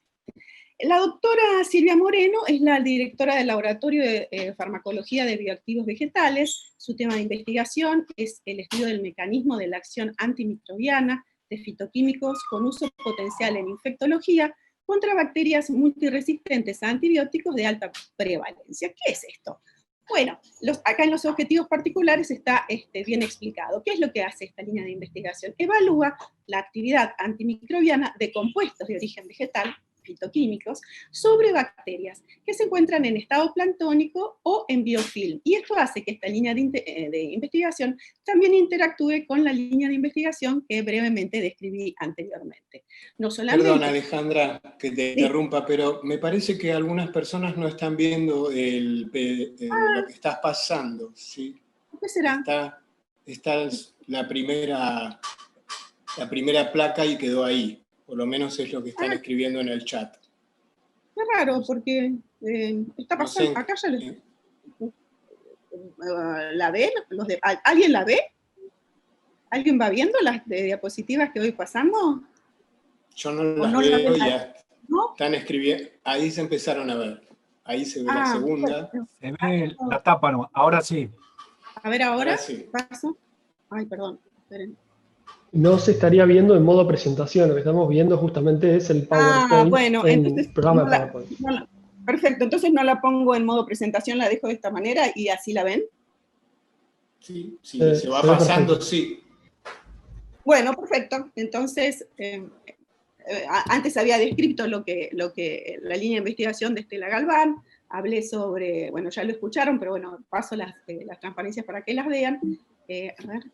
La doctora Silvia Moreno es la directora del Laboratorio de Farmacología de Bioactivos Vegetales. Su tema de investigación es el estudio del mecanismo de la acción antimicrobiana de fitoquímicos con uso potencial en infectología contra bacterias multiresistentes a antibióticos de alta prevalencia. ¿Qué es esto? Bueno, acá en los objetivos particulares está bien explicado. ¿Qué es lo que hace esta línea de investigación? Evalúa la actividad antimicrobiana de compuestos de origen vegetal, fitoquímicos, sobre bacterias que se encuentran en estado planctónico o en biofilm. Y esto hace que esta línea de investigación también interactúe con la línea de investigación que brevemente describí anteriormente. No solamente... Perdón, Alejandra, que te interrumpa, pero me parece que algunas personas no están viendo lo que estás pasando, ¿sí? ¿Qué será? Está la primera placa y quedó ahí. Por lo menos es lo que están escribiendo en el chat. Qué raro, porque está pasando, no sé, acá ya ¿la ven? ¿Alguien la ve? ¿Alguien va viendo las diapositivas que voy pasando? Yo no las veo, ya ¿no? Están escribiendo, ahí se empezaron a ver. Ahí se ve la segunda. Bueno. Se ve la tapa, no, ahora sí. A ver, ahora sí. ¿Paso? Ay, perdón, esperen. No se estaría viendo en modo presentación, lo que estamos viendo justamente es el PowerPoint, bueno, entonces, programa de PowerPoint. Perfecto, entonces no la pongo en modo presentación, la dejo de esta manera y así la ven. Sí, se va pasando, perfecto. Sí. Bueno, perfecto, entonces antes había descrito lo que la línea de investigación de Estela Galván, hablé sobre, bueno, ya lo escucharon, pero bueno, paso las transparencias para que las vean. A ver,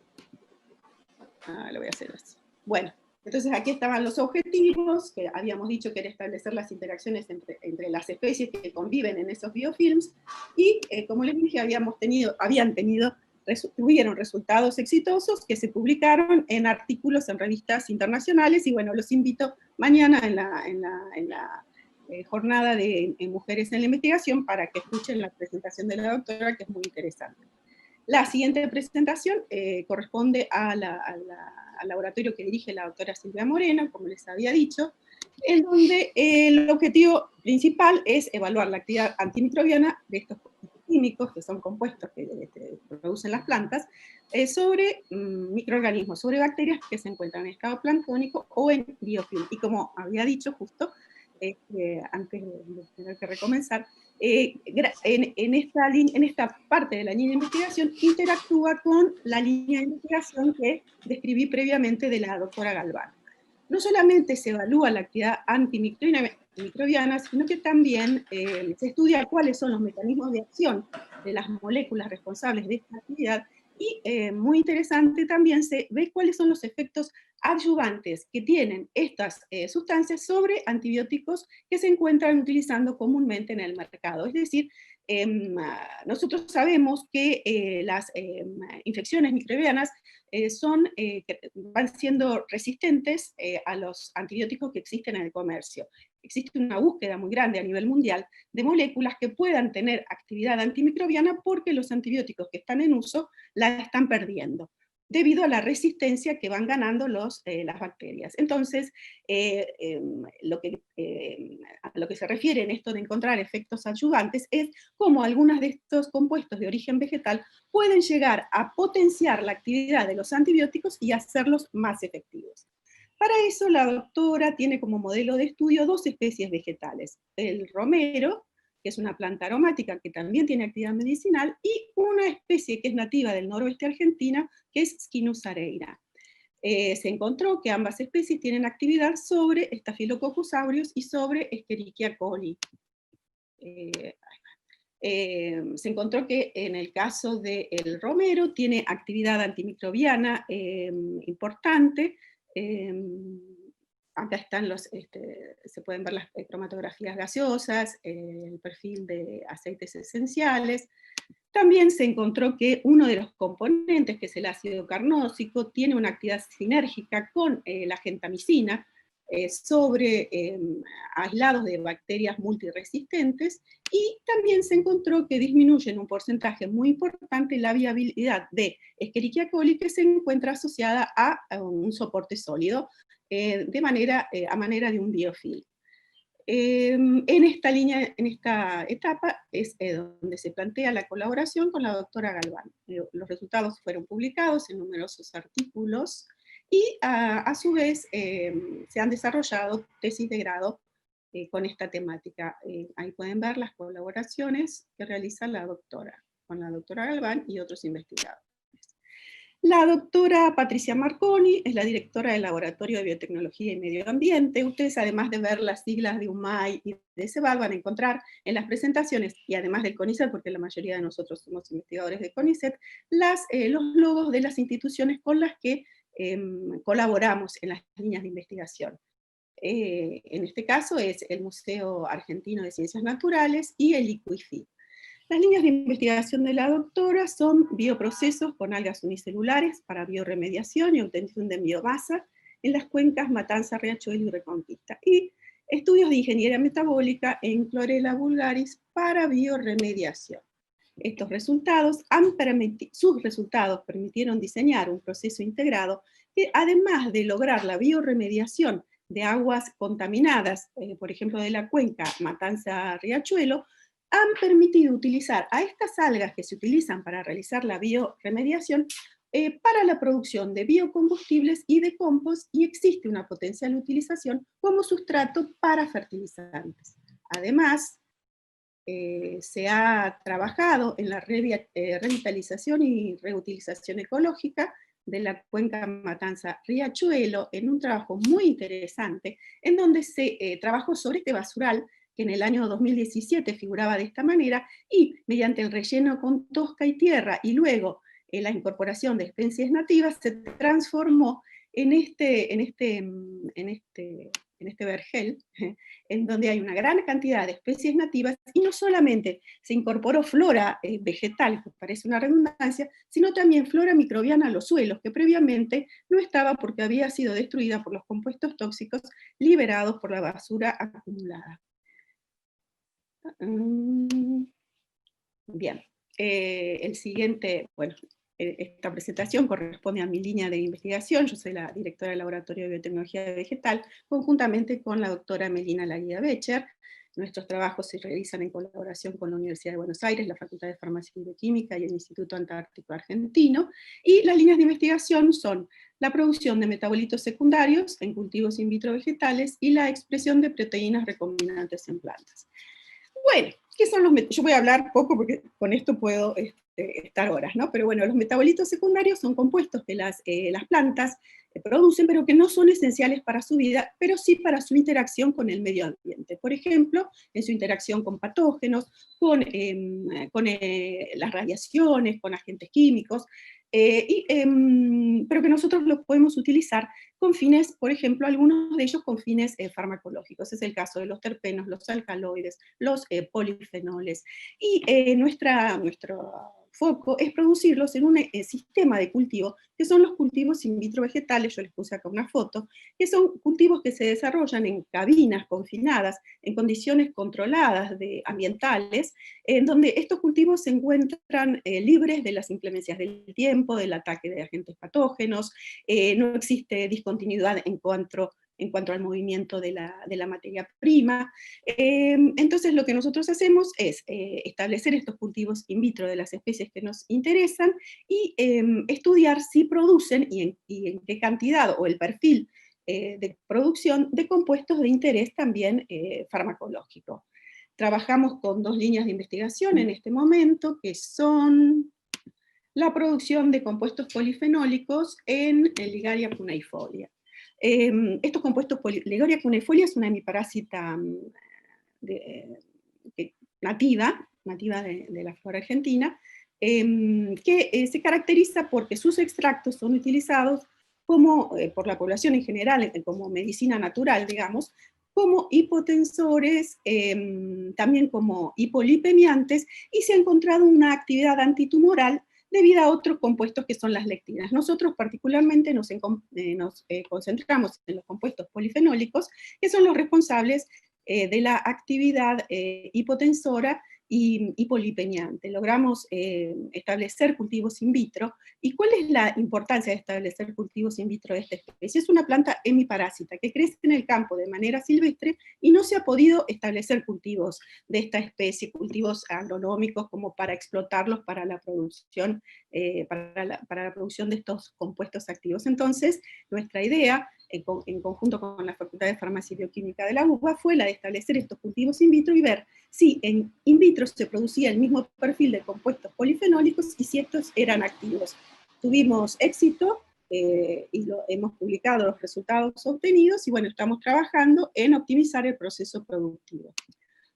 lo voy a hacer así. Bueno, entonces aquí estaban los objetivos, que habíamos dicho que era establecer las interacciones entre las especies que conviven en esos biofilms, y como les dije, tuvieron resultados exitosos que se publicaron en artículos en revistas internacionales, y bueno, los invito mañana en la jornada de Mujeres en la Investigación para que escuchen la presentación de la doctora, que es muy interesante. La siguiente presentación corresponde al laboratorio que dirige la doctora Silvia Moreno, como les había dicho, en donde el objetivo principal es evaluar la actividad antimicrobiana de estos químicos, que son compuestos que producen las plantas, sobre microorganismos, sobre bacterias que se encuentran en estado planctónico o en biofilm. Y como había dicho justo, antes de tener que recomenzar, en esta parte de la línea de investigación interactúa con la línea de investigación que describí previamente de la doctora Galván. No solamente se evalúa la actividad antimicrobiana, sino que también se estudia cuáles son los mecanismos de acción de las moléculas responsables de esta actividad, y muy interesante también se ve cuáles son los efectos adyuvantes que tienen estas sustancias sobre antibióticos que se encuentran utilizando comúnmente en el mercado. Es decir, nosotros sabemos que las infecciones microbianas van siendo resistentes a los antibióticos que existen en el comercio. Existe una búsqueda muy grande a nivel mundial de moléculas que puedan tener actividad antimicrobiana, porque los antibióticos que están en uso la están perdiendo, debido a la resistencia que van ganando las bacterias. Entonces, a lo que se refiere en esto de encontrar efectos adyuvantes es cómo algunos de estos compuestos de origen vegetal pueden llegar a potenciar la actividad de los antibióticos y hacerlos más efectivos. Para eso la doctora tiene como modelo de estudio dos especies vegetales: el romero, que es una planta aromática que también tiene actividad medicinal, y una especie que es nativa del noroeste argentino, que es Schinus areira. Se encontró que ambas especies tienen actividad sobre Staphylococcus aureus y sobre Escherichia coli. Se encontró que en el caso del romero tiene actividad antimicrobiana importante. Acá están se pueden ver las cromatografías gaseosas, el perfil de aceites esenciales. También se encontró que uno de los componentes, que es el ácido carnóxico, tiene una actividad sinérgica con la gentamicina sobre aislados de bacterias multiresistentes, y también se encontró que disminuye en un porcentaje muy importante la viabilidad de Escherichia coli, que se encuentra asociada a un soporte sólido, a manera de un biofilm. En esta etapa es donde se plantea la colaboración con la doctora Galván. Los resultados fueron publicados en numerosos artículos, y a su vez se han desarrollado tesis de grado con esta temática. Ahí pueden ver las colaboraciones que realiza la doctora, con la doctora Galván y otros investigadores. La doctora Patricia Marconi es la directora del Laboratorio de Biotecnología y Medio Ambiente. Ustedes, además de ver las siglas de UMAI y de CEBAL, van a encontrar en las presentaciones, y además del CONICET, porque la mayoría de nosotros somos investigadores de CONICET, los logos de las instituciones con las que colaboramos en las líneas de investigación. En este caso es el Museo Argentino de Ciencias Naturales y el ICUIFI. Las líneas de investigación de la doctora son bioprocesos con algas unicelulares para bioremediación y obtención de biomasa en las cuencas Matanza, Riachuelo y Reconquista, y estudios de ingeniería metabólica en Chlorella vulgaris para bioremediación. Sus resultados permitieron diseñar un proceso integrado que, además de lograr la bioremediación de aguas contaminadas, por ejemplo de la cuenca Matanza-Riachuelo, han permitido utilizar a estas algas que se utilizan para realizar la bioremediación para la producción de biocombustibles y de compost, y existe una potencial utilización como sustrato para fertilizantes. Además, se ha trabajado en la revitalización y reutilización ecológica de la cuenca Matanza-Riachuelo, en un trabajo muy interesante, en donde se trabajó sobre este basural, que en el año 2017 figuraba de esta manera, y mediante el relleno con tosca y tierra, y luego la incorporación de especies nativas, se transformó en este vergel, en donde hay una gran cantidad de especies nativas, y no solamente se incorporó flora vegetal, que parece una redundancia, sino también flora microbiana a los suelos, que previamente no estaba porque había sido destruida por los compuestos tóxicos liberados por la basura acumulada. Bien, el siguiente, bueno, esta presentación corresponde a mi línea de investigación. Yo soy la directora del Laboratorio de Biotecnología Vegetal, conjuntamente con la doctora Melina Laguía Becher. Nuestros trabajos se realizan en colaboración con la Universidad de Buenos Aires, la Facultad de Farmacia y Bioquímica y el Instituto Antártico Argentino, y las líneas de investigación son la producción de metabolitos secundarios en cultivos in vitro vegetales y la expresión de proteínas recombinantes en plantas. Bueno, ¿qué son los metabolitos? Yo voy a hablar poco porque con esto puedo estar horas, ¿no? Pero bueno, los metabolitos secundarios son compuestos que las plantas producen, pero que no son esenciales para su vida, pero sí para su interacción con el medio ambiente. Por ejemplo, en su interacción con patógenos, con las radiaciones, con agentes químicos, pero que nosotros los podemos utilizar con fines, por ejemplo, algunos de ellos con fines farmacológicos. Es el caso de los terpenos, los alcaloides, los polifenoles. Y nuestro foco es producirlos en un sistema de cultivo, que son los cultivos in vitro vegetales. Yo les puse acá una foto, que son cultivos que se desarrollan en cabinas confinadas, en condiciones controladas ambientales, en donde estos cultivos se encuentran libres de las inclemencias del tiempo, del ataque de agentes patógenos, no existe discontinuidad en cuanto al movimiento de la materia prima. Entonces lo que nosotros hacemos es establecer estos cultivos in vitro de las especies que nos interesan y estudiar si producen y en qué cantidad o el perfil de producción de compuestos de interés también farmacológico. Trabajamos con dos líneas de investigación en este momento, que son la producción de compuestos polifenólicos en Ligaria cuneifolia. Estos compuestos, Ligaria cuneifolia es una hemiparásita nativa de la flora argentina, que se caracteriza porque sus extractos son utilizados por la población en general, como medicina natural, digamos, como hipotensores, también como hipolipemiantes, y se ha encontrado una actividad antitumoral debido a otros compuestos que son las lectinas. Nosotros particularmente nos concentramos en los compuestos polifenólicos, que son los responsables de la actividad hipotensora y hipolipemiante. Logramos establecer cultivos in vitro. ¿Y cuál es la importancia de establecer cultivos in vitro de esta especie? Es una planta hemiparásita que crece en el campo de manera silvestre y no se ha podido establecer cultivos de esta especie, cultivos agronómicos como para explotarlos para la producción, para la producción de estos compuestos activos. Entonces, nuestra idea, en conjunto con la Facultad de Farmacia y Bioquímica de la UBA, fue la de establecer estos cultivos in vitro y ver si en in vitro se producía el mismo perfil de compuestos polifenólicos y si estos eran activos. Tuvimos éxito y hemos publicado los resultados obtenidos y bueno, estamos trabajando en optimizar el proceso productivo.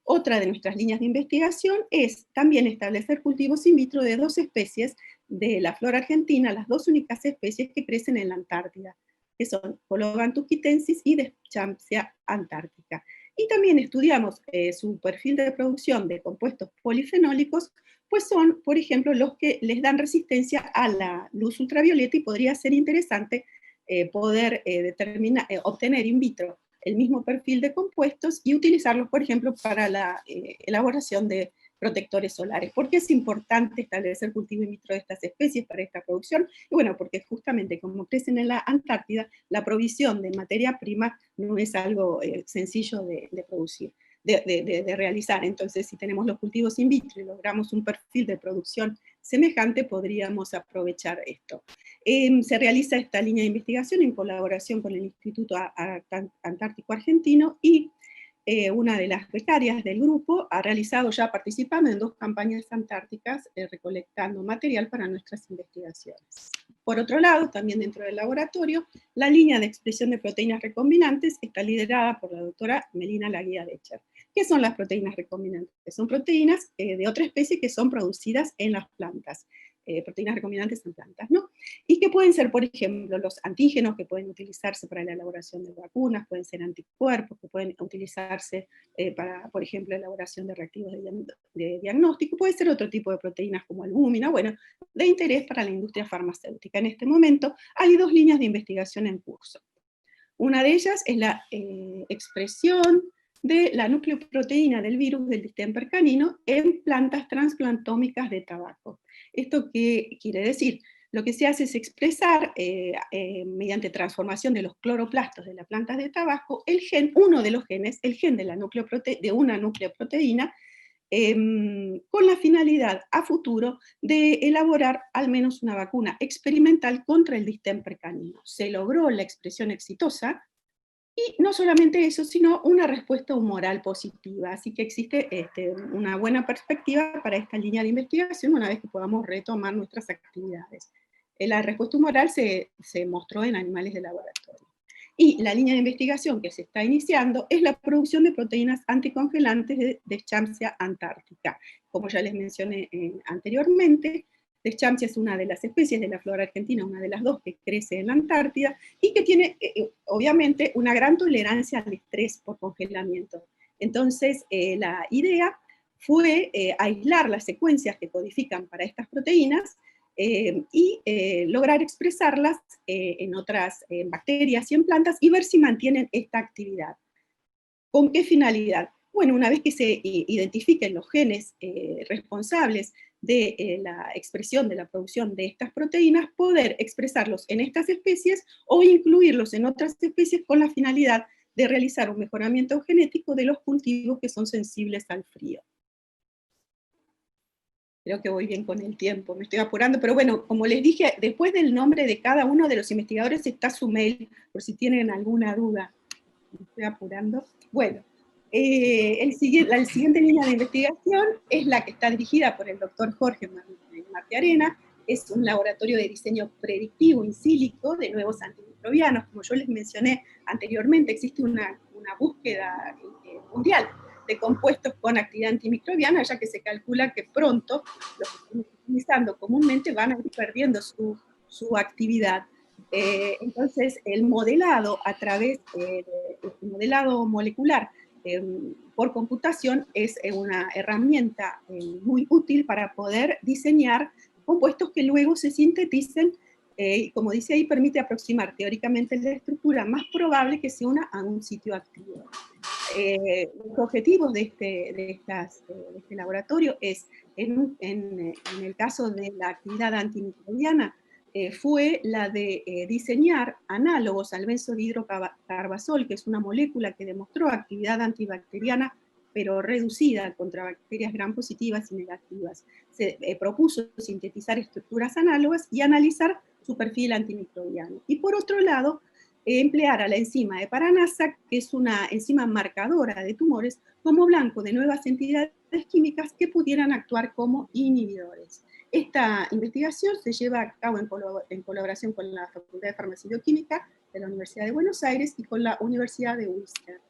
Otra de nuestras líneas de investigación es también establecer cultivos in vitro de dos especies de la flora argentina, las dos únicas especies que crecen en la Antártida, que son Colobanthus quitensis y Deschampsia antártica. Y también estudiamos su perfil de producción de compuestos polifenólicos, pues son, por ejemplo, los que les dan resistencia a la luz ultravioleta, y podría ser interesante poder obtener in vitro el mismo perfil de compuestos y utilizarlos, por ejemplo, para la elaboración de protectores solares. ¿Por qué es importante establecer cultivo in vitro de estas especies para esta producción? Y bueno, porque justamente como crecen en la Antártida, la provisión de materia prima no es algo sencillo de producir, de realizar. Entonces, si tenemos los cultivos in vitro y logramos un perfil de producción semejante, podríamos aprovechar esto. Se realiza esta línea de investigación en colaboración con el Instituto Antártico Argentino y una de las becarias del grupo, ha realizado ya participando en 2 campañas antárticas recolectando material para nuestras investigaciones. Por otro lado, también dentro del laboratorio, la línea de expresión de proteínas recombinantes está liderada por la doctora Melina Laguía-Decher. ¿Qué son las proteínas recombinantes? Son proteínas de otra especie que son producidas en las plantas. Proteínas recombinantes en plantas, ¿no? Y que pueden ser, por ejemplo, los antígenos que pueden utilizarse para la elaboración de vacunas, pueden ser anticuerpos que pueden utilizarse para, por ejemplo, la elaboración de reactivos de diagnóstico, puede ser otro tipo de proteínas como albúmina, bueno, de interés para la industria farmacéutica. En este momento hay 2 líneas de investigación en curso. Una de ellas es la expresión de la nucleoproteína del virus del distemper canino en plantas transplantómicas de tabaco. ¿Esto qué quiere decir? Lo que se hace es expresar, mediante transformación de los cloroplastos de las plantas de tabaco, el gen, uno de los genes, el gen de una nucleoproteína, con la finalidad a futuro de elaborar al menos una vacuna experimental contra el distemper canino. Se logró la expresión exitosa, y no solamente eso, sino una respuesta humoral positiva. Así que existe una buena perspectiva para esta línea de investigación una vez que podamos retomar nuestras actividades. La respuesta humoral se mostró en animales de laboratorio. Y la línea de investigación que se está iniciando es la producción de proteínas anticongelantes de Deschamcia antártica. Como ya les mencioné anteriormente, Deschamcia es una de las especies de la flora argentina, una de las 2 que crece en la Antártida, y que tiene, obviamente, una gran tolerancia al estrés por congelamiento. Entonces, la idea fue aislar las secuencias que codifican para estas proteínas y lograr expresarlas en otras bacterias y en plantas y ver si mantienen esta actividad. ¿Con qué finalidad? Bueno, una vez que se identifiquen los genes responsables de la expresión de la producción de estas proteínas, poder expresarlos en estas especies o incluirlos en otras especies con la finalidad de realizar un mejoramiento genético de los cultivos que son sensibles al frío. Creo que voy bien con el tiempo, me estoy apurando, pero bueno, como les dije, después del nombre de cada uno de los investigadores está su mail, por si tienen alguna duda. Me estoy apurando. Bueno, la siguiente línea de investigación es la que está dirigida por el doctor Jorge Martiarena. Es un laboratorio de diseño predictivo in silico de nuevos antimicrobianos. Como yo les mencioné anteriormente, existe una búsqueda mundial de compuestos con actividad antimicrobiana, ya que se calcula que pronto los que estamos utilizando comúnmente van a ir perdiendo su actividad. Entonces, el modelado a través del modelado molecular por computación es una herramienta muy útil para poder diseñar compuestos que luego se sinteticen, y como dice ahí, permite aproximar teóricamente la estructura más probable que se una a un sitio activo. Los objetivos de este laboratorio es, en el caso de la actividad antimicrobiana, fue la de diseñar análogos al benzodihidrocarbazol, que es una molécula que demostró actividad antibacteriana, pero reducida contra bacterias gram positivas y negativas. Se propuso sintetizar estructuras análogas y analizar su perfil antimicrobiano. Y por otro lado, emplear a la enzima heparanasa, que es una enzima marcadora de tumores, como blanco de nuevas entidades químicas que pudieran actuar como inhibidores. Esta investigación se lleva a cabo en colaboración con la Facultad de Farmacia y Bioquímica de la Universidad de Buenos Aires y con la Universidad de Ulster.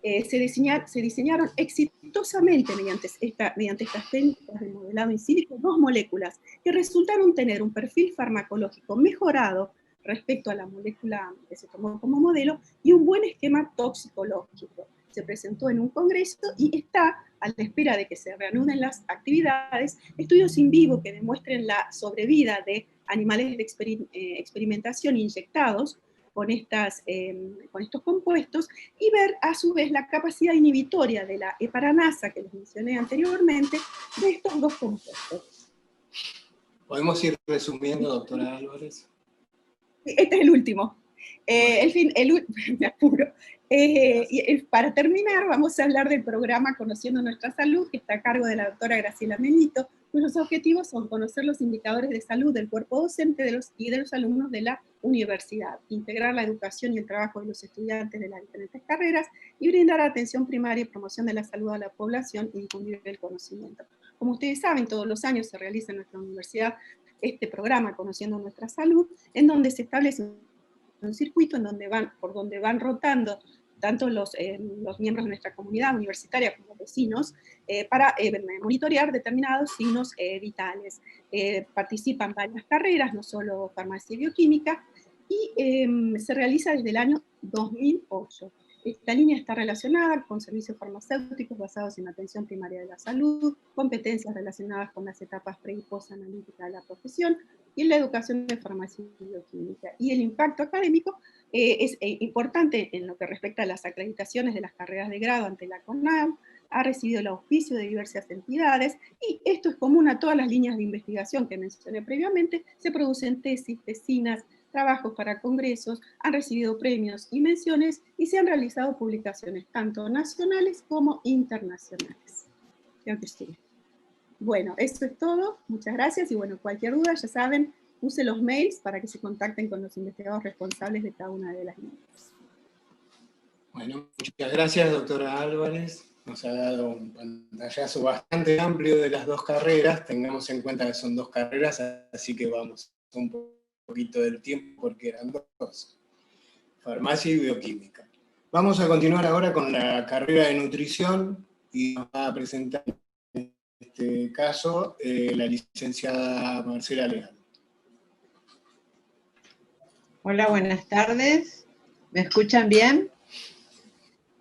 Se diseñaron exitosamente mediante estas técnicas de modelado in silico 2 moléculas que resultaron tener un perfil farmacológico mejorado respecto a la molécula que se tomó como modelo y un buen esquema toxicológico. Se presentó en un congreso y está a la espera de que se reanuden las actividades, estudios in vivo que demuestren la sobrevida de animales de experimentación inyectados con estos compuestos, y ver a su vez la capacidad inhibitoria de la heparanasa que les mencioné anteriormente de estos 2 compuestos. ¿Podemos ir resumiendo, doctora Álvarez? Este es el último. Me apuro. Para terminar, vamos a hablar del programa Conociendo Nuestra Salud, que está a cargo de la doctora Graciela Melito, cuyos objetivos son conocer los indicadores de salud del cuerpo docente y de los alumnos de la universidad, integrar la educación y el trabajo de los estudiantes de las diferentes carreras, y brindar atención primaria y promoción de la salud a la población y difundir el conocimiento. Como ustedes saben, todos los años se realiza en nuestra universidad este programa Conociendo Nuestra Salud, en donde se establece un circuito por donde van rotando tanto los miembros de nuestra comunidad universitaria como vecinos, para monitorear determinados signos vitales. Participan varias carreras, no solo farmacia y bioquímica, y se realiza desde el año 2008. Esta línea está relacionada con servicios farmacéuticos basados en atención primaria de la salud, competencias relacionadas con las etapas pre- y post-analítica de la profesión, y en la educación de farmacia y bioquímica. Y el impacto académico es importante en lo que respecta a las acreditaciones de las carreras de grado ante la CONAM, ha recibido el auspicio de diversas entidades, y esto es común a todas las líneas de investigación que mencioné previamente. Se producen tesis, tesinas, trabajos para congresos, han recibido premios y menciones, y se han realizado publicaciones tanto nacionales como internacionales. Creo que sí. Bueno, eso es todo. Muchas gracias, y bueno, cualquier duda, ya saben, use los mails para que se contacten con los investigadores responsables de cada una de las líneas. Bueno, muchas gracias, doctora Álvarez. Nos ha dado un pantallazo bastante amplio de las dos carreras. Tengamos en cuenta que son dos carreras, así que vamos un poquito del tiempo porque eran dos. Farmacia y bioquímica. Vamos a continuar ahora con la carrera de nutrición, y nos va a presentar en este caso la licenciada Marcela Leal. Hola, buenas tardes. ¿Me escuchan bien?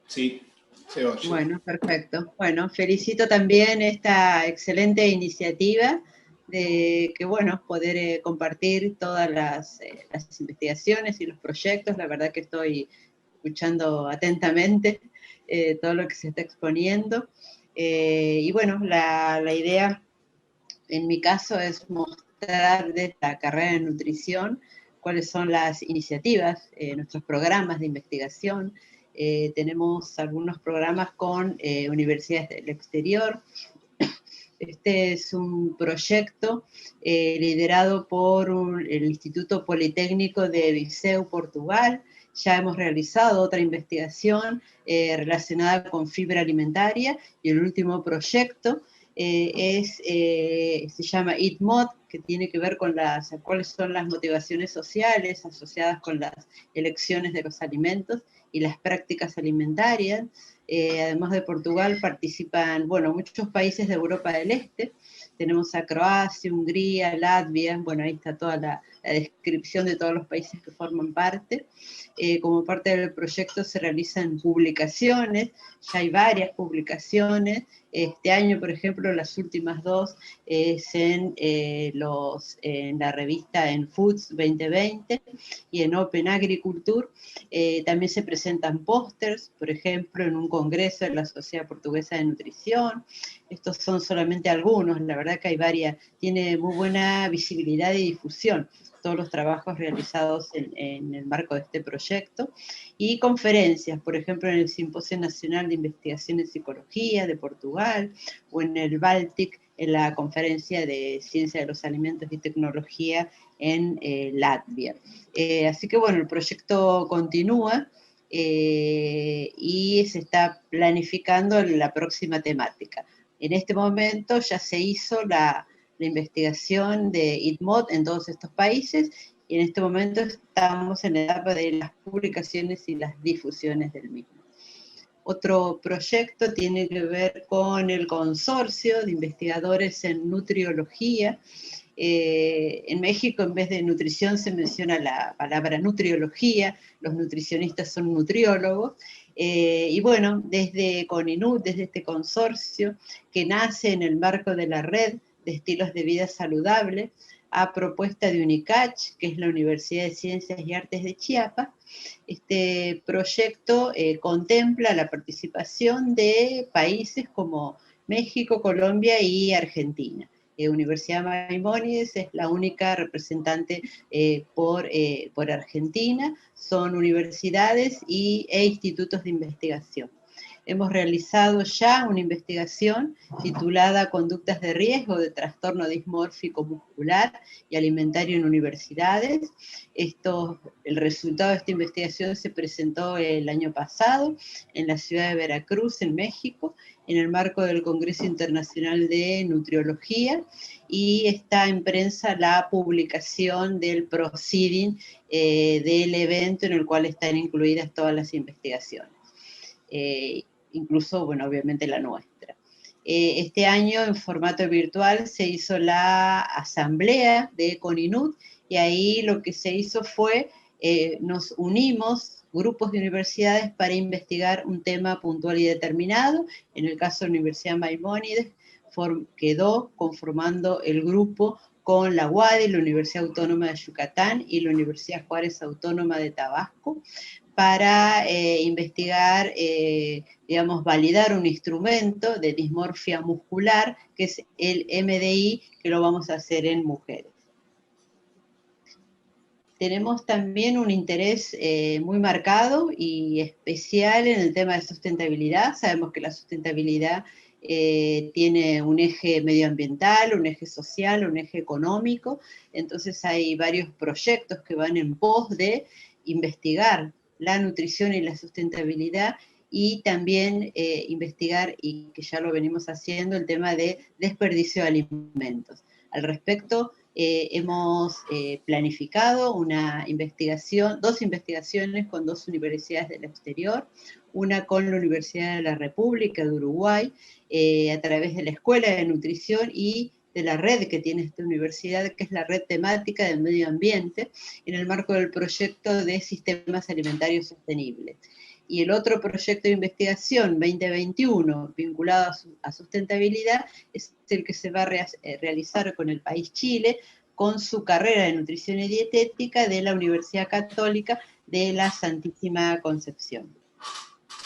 Sí, se oye. Bueno, perfecto. Bueno, felicito también esta excelente iniciativa de que, bueno, poder compartir todas las investigaciones y los proyectos. La verdad que estoy escuchando atentamente todo lo que se está exponiendo. Y bueno, la idea en mi caso es mostrar de esta carrera de nutrición cuáles son las iniciativas, nuestros programas de investigación. Tenemos algunos programas con universidades del exterior. Este es un proyecto liderado por el Instituto Politécnico de Viseu, Portugal. Ya hemos realizado otra investigación relacionada con fibra alimentaria, y el último proyecto se llama EatMod, que tiene que ver con cuáles son las motivaciones sociales asociadas con las elecciones de los alimentos y las prácticas alimentarias. Además de Portugal participan, bueno, muchos países de Europa del Este. Tenemos a Croacia, Hungría, Latvia, bueno, ahí está toda la descripción de todos los países que forman parte. Como parte del proyecto se realizan publicaciones, ya hay varias publicaciones. Este año, por ejemplo, las últimas dos es en la revista En Foods 2020 y en Open Agriculture. También se presentan pósters, por ejemplo, en un congreso de la Sociedad Portuguesa de Nutrición. Estos son solamente algunos, la verdad que hay varias, tiene muy buena visibilidad y difusión todos los trabajos realizados en el marco de este proyecto, y conferencias, por ejemplo, en el Simposio Nacional de Investigación en Psicología de Portugal, o en el Baltic, en la Conferencia de Ciencia de los Alimentos y Tecnología en Latvia. Así que bueno, el proyecto continúa y se está planificando la próxima temática. En este momento ya se hizo la investigación de EatMod en todos estos países, y en este momento estamos en la etapa de las publicaciones y las difusiones del mismo. Otro proyecto tiene que ver con el consorcio de investigadores en nutriología. En México, en vez de nutrición, se menciona la palabra nutriología, los nutricionistas son nutriólogos, y bueno, desde CONINUT, desde este consorcio, que nace en el marco de la red de estilos de vida saludable, a propuesta de UNICACH, que es la Universidad de Ciencias y Artes de Chiapas. Este proyecto contempla la participación de países como México, Colombia y Argentina. Universidad Maimónides es la única representante por Argentina, son universidades e institutos de investigación. Hemos realizado ya una investigación titulada Conductas de riesgo de trastorno dismórfico muscular y alimentario en universidades. El resultado de esta investigación se presentó el año pasado en la ciudad de Veracruz, en México, en el marco del Congreso Internacional de Nutriología, y está en prensa la publicación del proceeding del evento en el cual están incluidas todas las investigaciones. Incluso, bueno, obviamente la nuestra. Este año, en formato virtual, se hizo la asamblea de CONINUT, y ahí lo que se hizo fue, nos unimos grupos de universidades para investigar un tema puntual y determinado. En el caso de la Universidad Maimónides, quedó conformando el grupo con la UADY, la Universidad Autónoma de Yucatán, y la Universidad Juárez Autónoma de Tabasco, para investigar, digamos, validar un instrumento de dismorfia muscular, que es el MDI, que lo vamos a hacer en mujeres. Tenemos también un interés muy marcado y especial en el tema de sustentabilidad. Sabemos que la sustentabilidad tiene un eje medioambiental, un eje social, un eje económico. Entonces hay varios proyectos que van en pos de investigar la nutrición y la sustentabilidad, y también investigar, y que ya lo venimos haciendo, el tema de desperdicio de alimentos. Al respecto, hemos planificado una investigación, 2 investigaciones con 2 universidades del exterior, una con la Universidad de la República de Uruguay, a través de la Escuela de Nutrición y de la red que tiene esta universidad, que es la red temática del medio ambiente, en el marco del proyecto de sistemas alimentarios sostenibles. Y el otro proyecto de investigación 2021 vinculado a sustentabilidad es el que se va a realizar con el país Chile, con su carrera de nutrición y dietética de la Universidad Católica de la Santísima Concepción.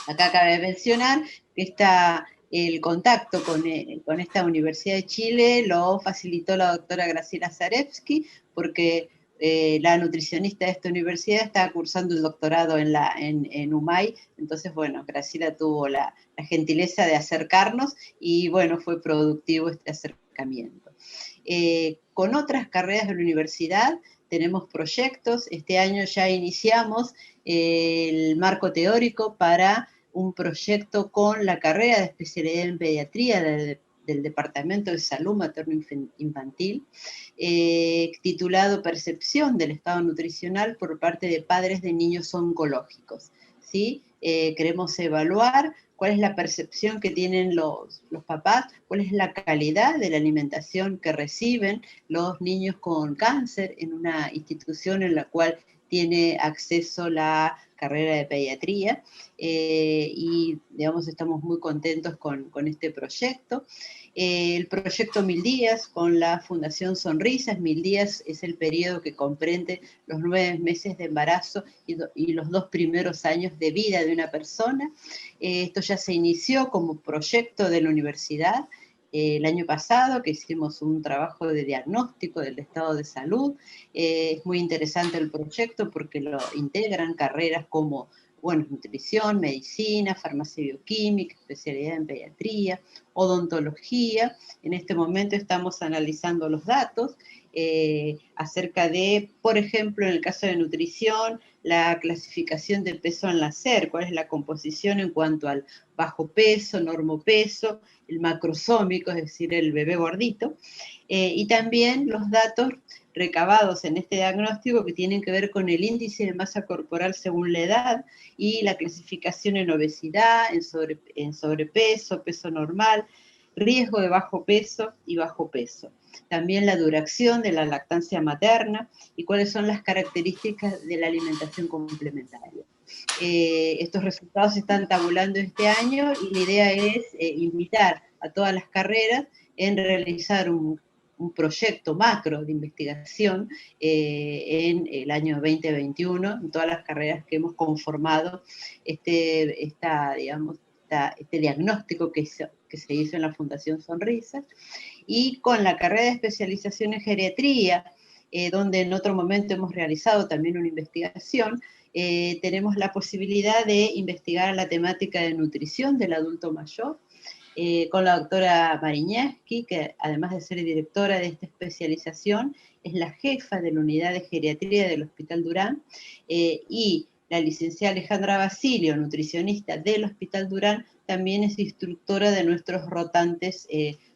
Acá cabe mencionar que el contacto con esta Universidad de Chile lo facilitó la doctora Graciela Zarevsky, porque la nutricionista de esta universidad está cursando el doctorado en UMAY. Entonces, bueno, Graciela tuvo la gentileza de acercarnos, y bueno, fue productivo este acercamiento. Con otras carreras de la universidad tenemos proyectos. Este año ya iniciamos el marco teórico para un proyecto con la carrera de especialidad en pediatría del Departamento de Salud Materno-Infantil, titulado Percepción del Estado Nutricional por parte de padres de niños oncológicos. ¿Sí? Queremos evaluar cuál es la percepción que tienen los papás, cuál es la calidad de la alimentación que reciben los niños con cáncer en una institución en la cual tiene acceso la carrera de pediatría, y digamos estamos muy contentos con este proyecto. El proyecto 1000 días con la Fundación Sonrisas. 1000 días es el periodo que comprende los 9 meses de embarazo y los 2 primeros años de vida de una persona. Esto ya se inició como proyecto de la universidad el año pasado, que hicimos un trabajo de diagnóstico del estado de salud. Es muy interesante el proyecto porque lo integran carreras como, bueno, nutrición, medicina, farmacia bioquímica, especialidad en pediatría, odontología. En este momento estamos analizando los datos acerca de, por ejemplo, en el caso de nutrición, la clasificación de peso al nacer, cuál es la composición en cuanto al bajo peso, normopeso, el macrosómico, es decir, el bebé gordito, y también los datos recabados en este diagnóstico que tienen que ver con el índice de masa corporal según la edad y la clasificación en obesidad, en sobrepeso, peso normal, riesgo de bajo peso y bajo peso. También la duración de la lactancia materna y cuáles son las características de la alimentación complementaria. Estos resultados se están tabulando este año y la idea es invitar a todas las carreras en realizar un proyecto macro de investigación en el año 2021, en todas las carreras que hemos conformado este diagnóstico que se hizo en la Fundación Sonrisas. y con la carrera de especialización en geriatría, donde en otro momento hemos realizado también una investigación, tenemos la posibilidad de investigar la temática de nutrición del adulto mayor, con la doctora Mariñaski, que además de ser directora de esta especialización, es la jefa de la unidad de geriatría del Hospital Durán, y la licenciada Alejandra Basilio, nutricionista del Hospital Durán, también es instructora de nuestros rotantes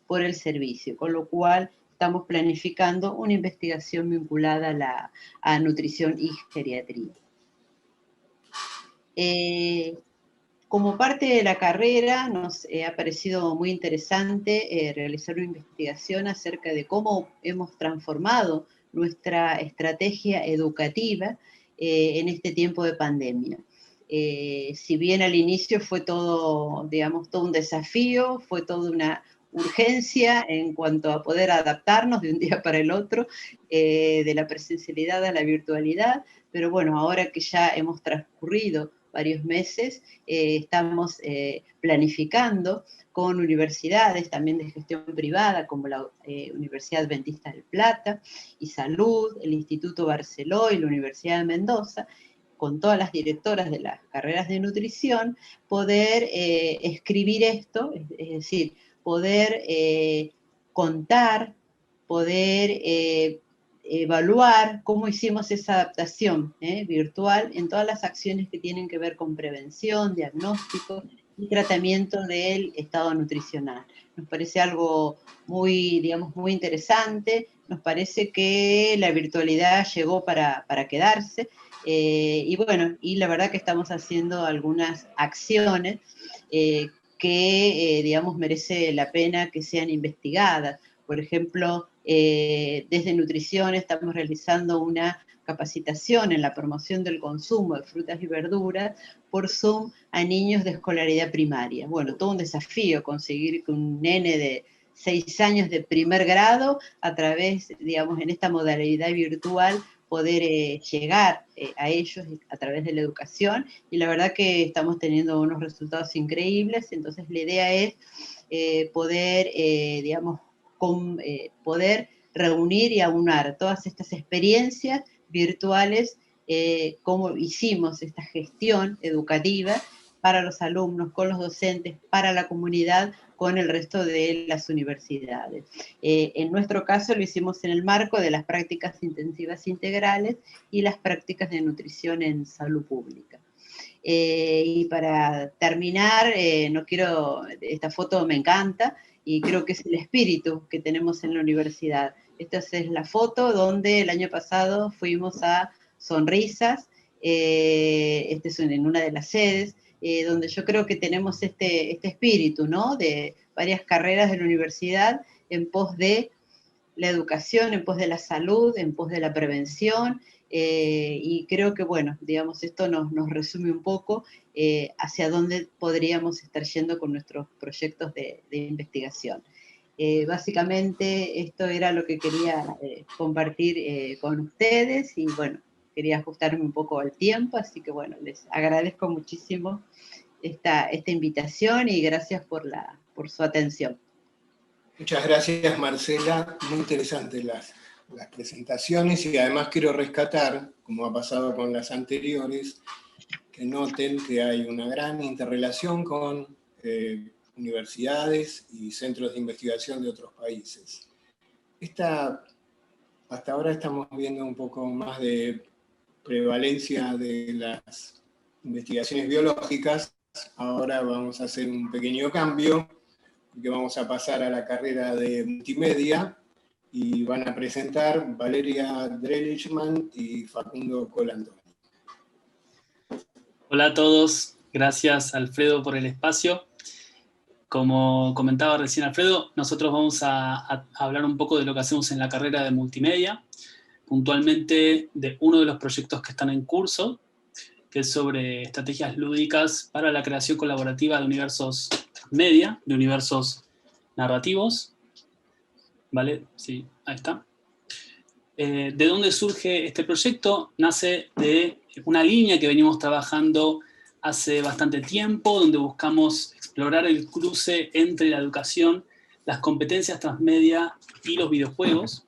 por el servicio, con lo cual estamos planificando una investigación vinculada a nutrición y geriatría. Como parte de la carrera nos ha parecido muy interesante realizar una investigación acerca de cómo hemos transformado nuestra estrategia educativa en este tiempo de pandemia. Si bien al inicio fue todo, digamos, todo un desafío, fue toda una urgencia en cuanto a poder adaptarnos de un día para el otro, de la presencialidad a la virtualidad, pero bueno, ahora que ya hemos transcurrido varios meses, estamos planificando con universidades también de gestión privada, como la Universidad Adventista del Plata, y Salud, el Instituto Barceló y la Universidad de Mendoza, con todas las directoras de las carreras de nutrición, poder escribir esto, es decir, poder contar, poder evaluar cómo hicimos esa adaptación virtual en todas las acciones que tienen que ver con prevención, diagnóstico y tratamiento del estado nutricional. Nos parece algo muy, digamos, muy interesante, nos parece que la virtualidad llegó para quedarse, y bueno, y la verdad que estamos haciendo algunas acciones que, digamos, merece la pena que sean investigadas. Por ejemplo, desde nutrición estamos realizando una capacitación en la promoción del consumo de frutas y verduras por Zoom a niños de escolaridad primaria. Bueno, todo un desafío conseguir que un nene de 6 años de primer grado, a través, digamos, en esta modalidad virtual, poder llegar a ellos a través de la educación, y la verdad que estamos teniendo unos resultados increíbles. Entonces la idea es poder, digamos, poder reunir y aunar todas estas experiencias virtuales, cómo hicimos esta gestión educativa para los alumnos, con los docentes, para la comunidad, con el resto de las universidades. En nuestro caso lo hicimos en el marco de las prácticas intensivas integrales y las prácticas de nutrición en salud pública. Y para terminar, esta foto me encanta, y creo que es el espíritu que tenemos en la universidad. Esta es la foto donde el año pasado fuimos a Sonrisas, este es en una de las sedes, donde yo creo que tenemos este espíritu, ¿no?, de varias carreras de la universidad en pos de la educación, en pos de la salud, en pos de la prevención, y creo que, bueno, digamos, esto nos resume un poco hacia dónde podríamos estar yendo con nuestros proyectos de investigación. Básicamente esto era lo que quería compartir con ustedes, y bueno, quería ajustarme un poco al tiempo, así que bueno, les agradezco muchísimo esta invitación, y gracias por su atención. Muchas gracias, Marcela, muy interesantes las presentaciones, y además quiero rescatar, como ha pasado con las anteriores, que noten que hay una gran interrelación con universidades y centros de investigación de otros países. Hasta ahora estamos viendo un poco más de prevalencia de las investigaciones biológicas. Ahora vamos a hacer un pequeño cambio, porque vamos a pasar a la carrera de multimedia, y van a presentar Valeria Drelichman y Facundo Colandoni. Hola a todos, gracias Alfredo por el espacio. Como comentaba recién Alfredo, nosotros vamos a hablar un poco de lo que hacemos en la carrera de multimedia, puntualmente de uno de los proyectos que están en curso, que es sobre estrategias lúdicas para la creación colaborativa de universos transmedia, de universos narrativos. ¿Vale? Sí, ahí está. ¿De dónde surge este proyecto? Nace de una línea que venimos trabajando hace bastante tiempo, donde buscamos explorar el cruce entre la educación las competencias transmedia y los videojuegos.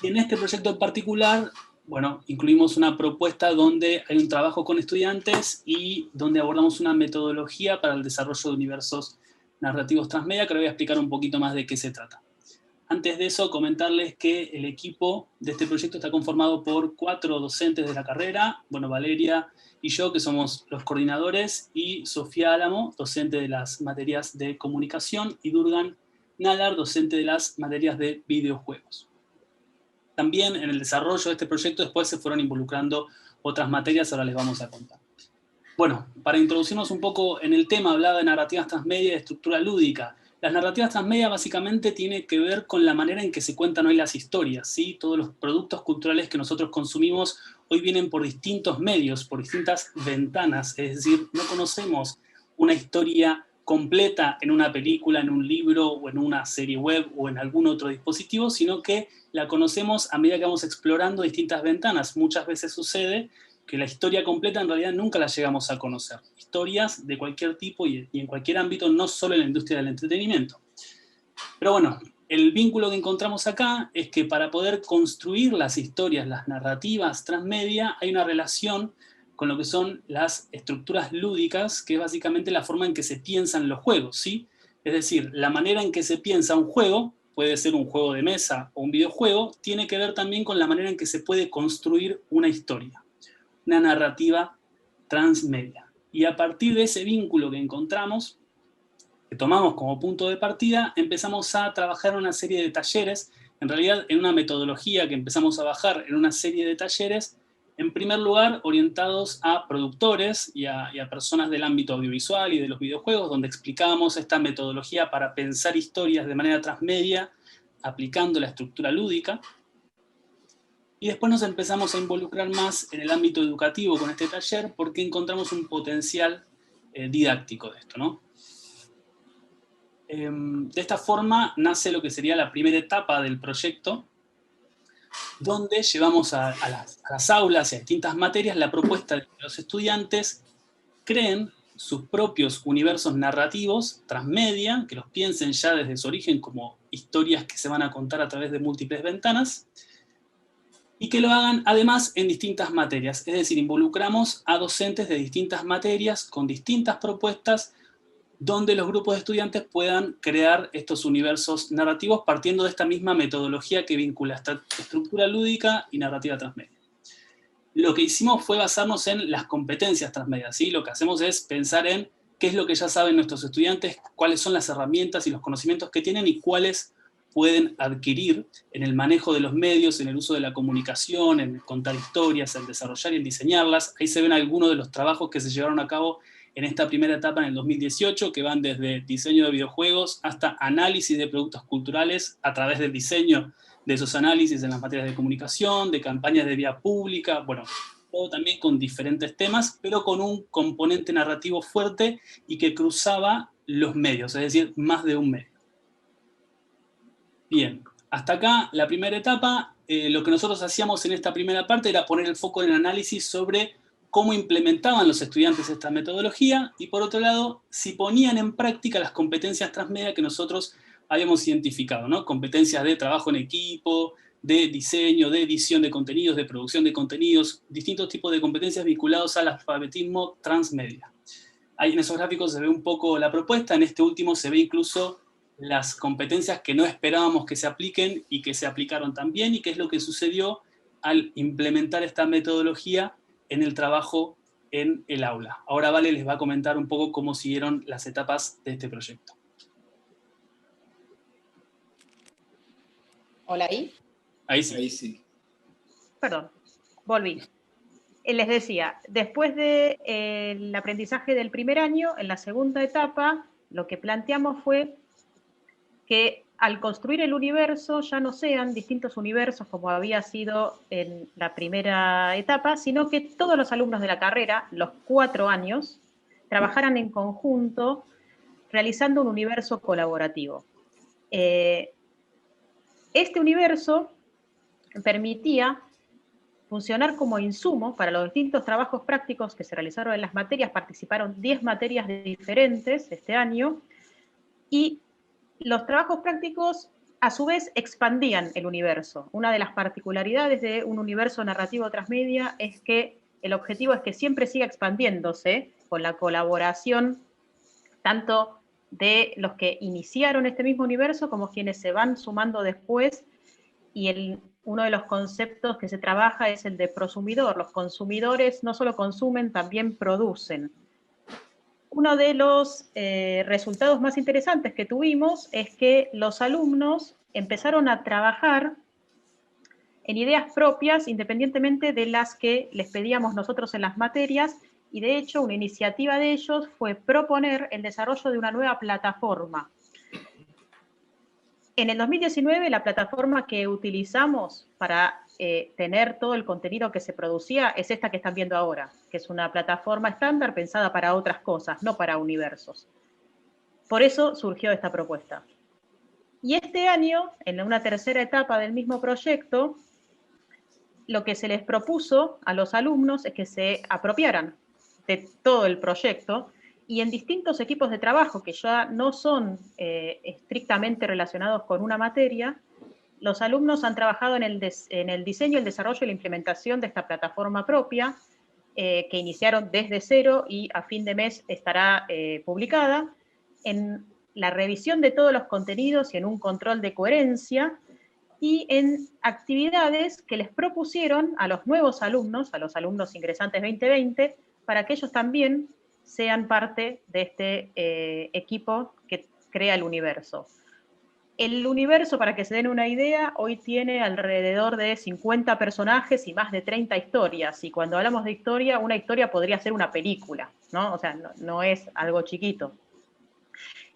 Y en este proyecto en particular, bueno, incluimos una propuesta donde hay un trabajo con estudiantes y donde abordamos una metodología para el desarrollo de universos narrativos transmedia, que ahora voy a explicar un poquito más de qué se trata. Antes de eso, comentarles que el equipo de este proyecto está conformado por 4 docentes de la carrera, bueno, Valeria y yo, que somos los coordinadores, y Sofía Álamo, docente de las materias de comunicación, y Durgan Nalar, docente de las materias de videojuegos. También en el desarrollo de este proyecto después se fueron involucrando otras materias, ahora les vamos a contar. Bueno, para introducirnos un poco en el tema, hablaba de narrativas transmedia y de estructura lúdica. Las narrativas transmedia básicamente tienen que ver con la manera en que se cuentan hoy las historias, ¿sí? Todos los productos culturales que nosotros consumimos hoy vienen por distintos medios, por distintas ventanas, es decir, no conocemos una historia completa en una película, en un libro, o en una serie web, o en algún otro dispositivo, sino que la conocemos a medida que vamos explorando distintas ventanas. Muchas veces sucede que la historia completa en realidad nunca la llegamos a conocer. Historias de cualquier tipo y en cualquier ámbito, no solo en la industria del entretenimiento. Pero bueno, el vínculo que encontramos acá es que para poder construir las historias, las narrativas transmedia, hay una relación con lo que son las estructuras lúdicas, que es básicamente la forma en que se piensan los juegos, ¿sí? Es decir, la manera en que se piensa un juego, puede ser un juego de mesa o un videojuego, tiene que ver también con la manera en que se puede construir una historia, una narrativa transmedia. Y a partir de ese vínculo que encontramos, que tomamos como punto de partida, empezamos a trabajar una serie de talleres, en realidad en una metodología que empezamos a bajar en una serie de talleres, en primer lugar orientados a productores y a personas del ámbito audiovisual y de los videojuegos, donde explicábamos esta metodología para pensar historias de manera transmedia, aplicando la estructura lúdica. Y después nos empezamos a involucrar más en el ámbito educativo con este taller, porque encontramos un potencial didáctico de esto, ¿no? De esta forma nace lo que sería la primera etapa del proyecto, donde llevamos a las aulas y a distintas materias la propuesta de que los estudiantes creen sus propios universos narrativos transmedia, que los piensen ya desde su origen como historias que se van a contar a través de múltiples ventanas, y que lo hagan además en distintas materias, es decir, involucramos a docentes de distintas materias con distintas propuestas donde los grupos de estudiantes puedan crear estos universos narrativos partiendo de esta misma metodología que vincula esta estructura lúdica y narrativa transmedia. Lo que hicimos fue basarnos en las competencias transmedia, ¿sí? Lo que hacemos es pensar en qué es lo que ya saben nuestros estudiantes, cuáles son las herramientas y los conocimientos que tienen y cuáles pueden adquirir en el manejo de los medios, en el uso de la comunicación, en contar historias, en desarrollar y en diseñarlas. Ahí se ven algunos de los trabajos que se llevaron a cabo en esta primera etapa en el 2018, que van desde diseño de videojuegos hasta análisis de productos culturales a través del diseño de esos análisis en las materias de comunicación, de campañas de vía pública, bueno, todo también con diferentes temas, pero con un componente narrativo fuerte y que cruzaba los medios, es decir, más de un medio. Bien, hasta acá la primera etapa. Lo que nosotros hacíamos en esta primera parte era poner el foco en el análisis sobre cómo implementaban los estudiantes esta metodología y, por otro lado, si ponían en práctica las competencias transmedia que nosotros habíamos identificado, ¿no? Competencias de trabajo en equipo, de diseño, de edición de contenidos, de producción de contenidos, distintos tipos de competencias vinculados al alfabetismo transmedia. Ahí en esos gráficos se ve un poco la propuesta, en este último se ve incluso las competencias que no esperábamos que se apliquen y que se aplicaron también, y qué es lo que sucedió al implementar esta metodología en el trabajo en el aula. Ahora Vale les va a comentar un poco cómo siguieron las etapas de este proyecto. Hola, ¿ahí? Ahí sí. Ahí sí. Perdón, volví. Les decía, después del aprendizaje del primer año, en la segunda etapa, lo que planteamos fue que al construir el universo ya no sean distintos universos como había sido en la primera etapa, sino que todos los alumnos de la carrera, los 4 años, trabajaran en conjunto realizando un universo colaborativo. Este universo permitía funcionar como insumo para los distintos trabajos prácticos que se realizaron en las materias. Participaron 10 materias diferentes este año, y los trabajos prácticos a su vez expandían el universo. Una de las particularidades de un universo narrativo transmedia es que el objetivo es que siempre siga expandiéndose con la colaboración tanto de los que iniciaron este mismo universo como quienes se van sumando después, y uno de los conceptos que se trabaja es el de prosumidor. Los consumidores no solo consumen, también producen. Uno de los resultados más interesantes que tuvimos es que los alumnos empezaron a trabajar en ideas propias, independientemente de las que les pedíamos nosotros en las materias, y de hecho una iniciativa de ellos fue proponer el desarrollo de una nueva plataforma. En el 2019 la plataforma que utilizamos para tener todo el contenido que se producía es esta que están viendo ahora, que es una plataforma estándar pensada para otras cosas, no para universos. Por eso surgió esta propuesta. Y este año, en una tercera etapa del mismo proyecto, lo que se les propuso a los alumnos es que se apropiaran de todo el proyecto y en distintos equipos de trabajo que ya no son estrictamente relacionados con una materia, los alumnos han trabajado en el diseño, el desarrollo y la implementación de esta plataforma propia, que iniciaron desde cero y a fin de mes estará publicada, en la revisión de todos los contenidos y en un control de coherencia, y en actividades que les propusieron a los nuevos alumnos, a los alumnos ingresantes 2020, para que ellos también sean parte de este equipo que crea el universo. El universo, para que se den una idea, hoy tiene alrededor de 50 personajes y más de 30 historias. Y cuando hablamos de historia, una historia podría ser una película, ¿no? O sea, no es algo chiquito.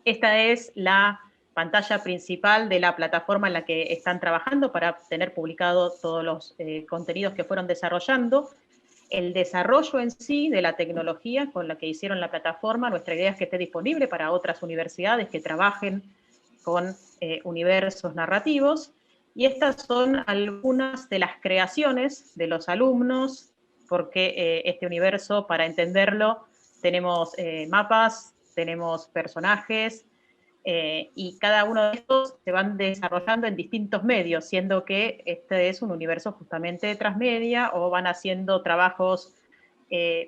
Esta es la pantalla principal de la plataforma en la que están trabajando para tener publicado todos los contenidos que fueron desarrollando. El desarrollo en sí de la tecnología con la que hicieron la plataforma, nuestra idea es que esté disponible para otras universidades que trabajen con universos narrativos, y estas son algunas de las creaciones de los alumnos, porque este universo, para entenderlo, tenemos mapas, tenemos personajes, y cada uno de estos se van desarrollando en distintos medios, siendo que este es un universo justamente transmedia, o van haciendo trabajos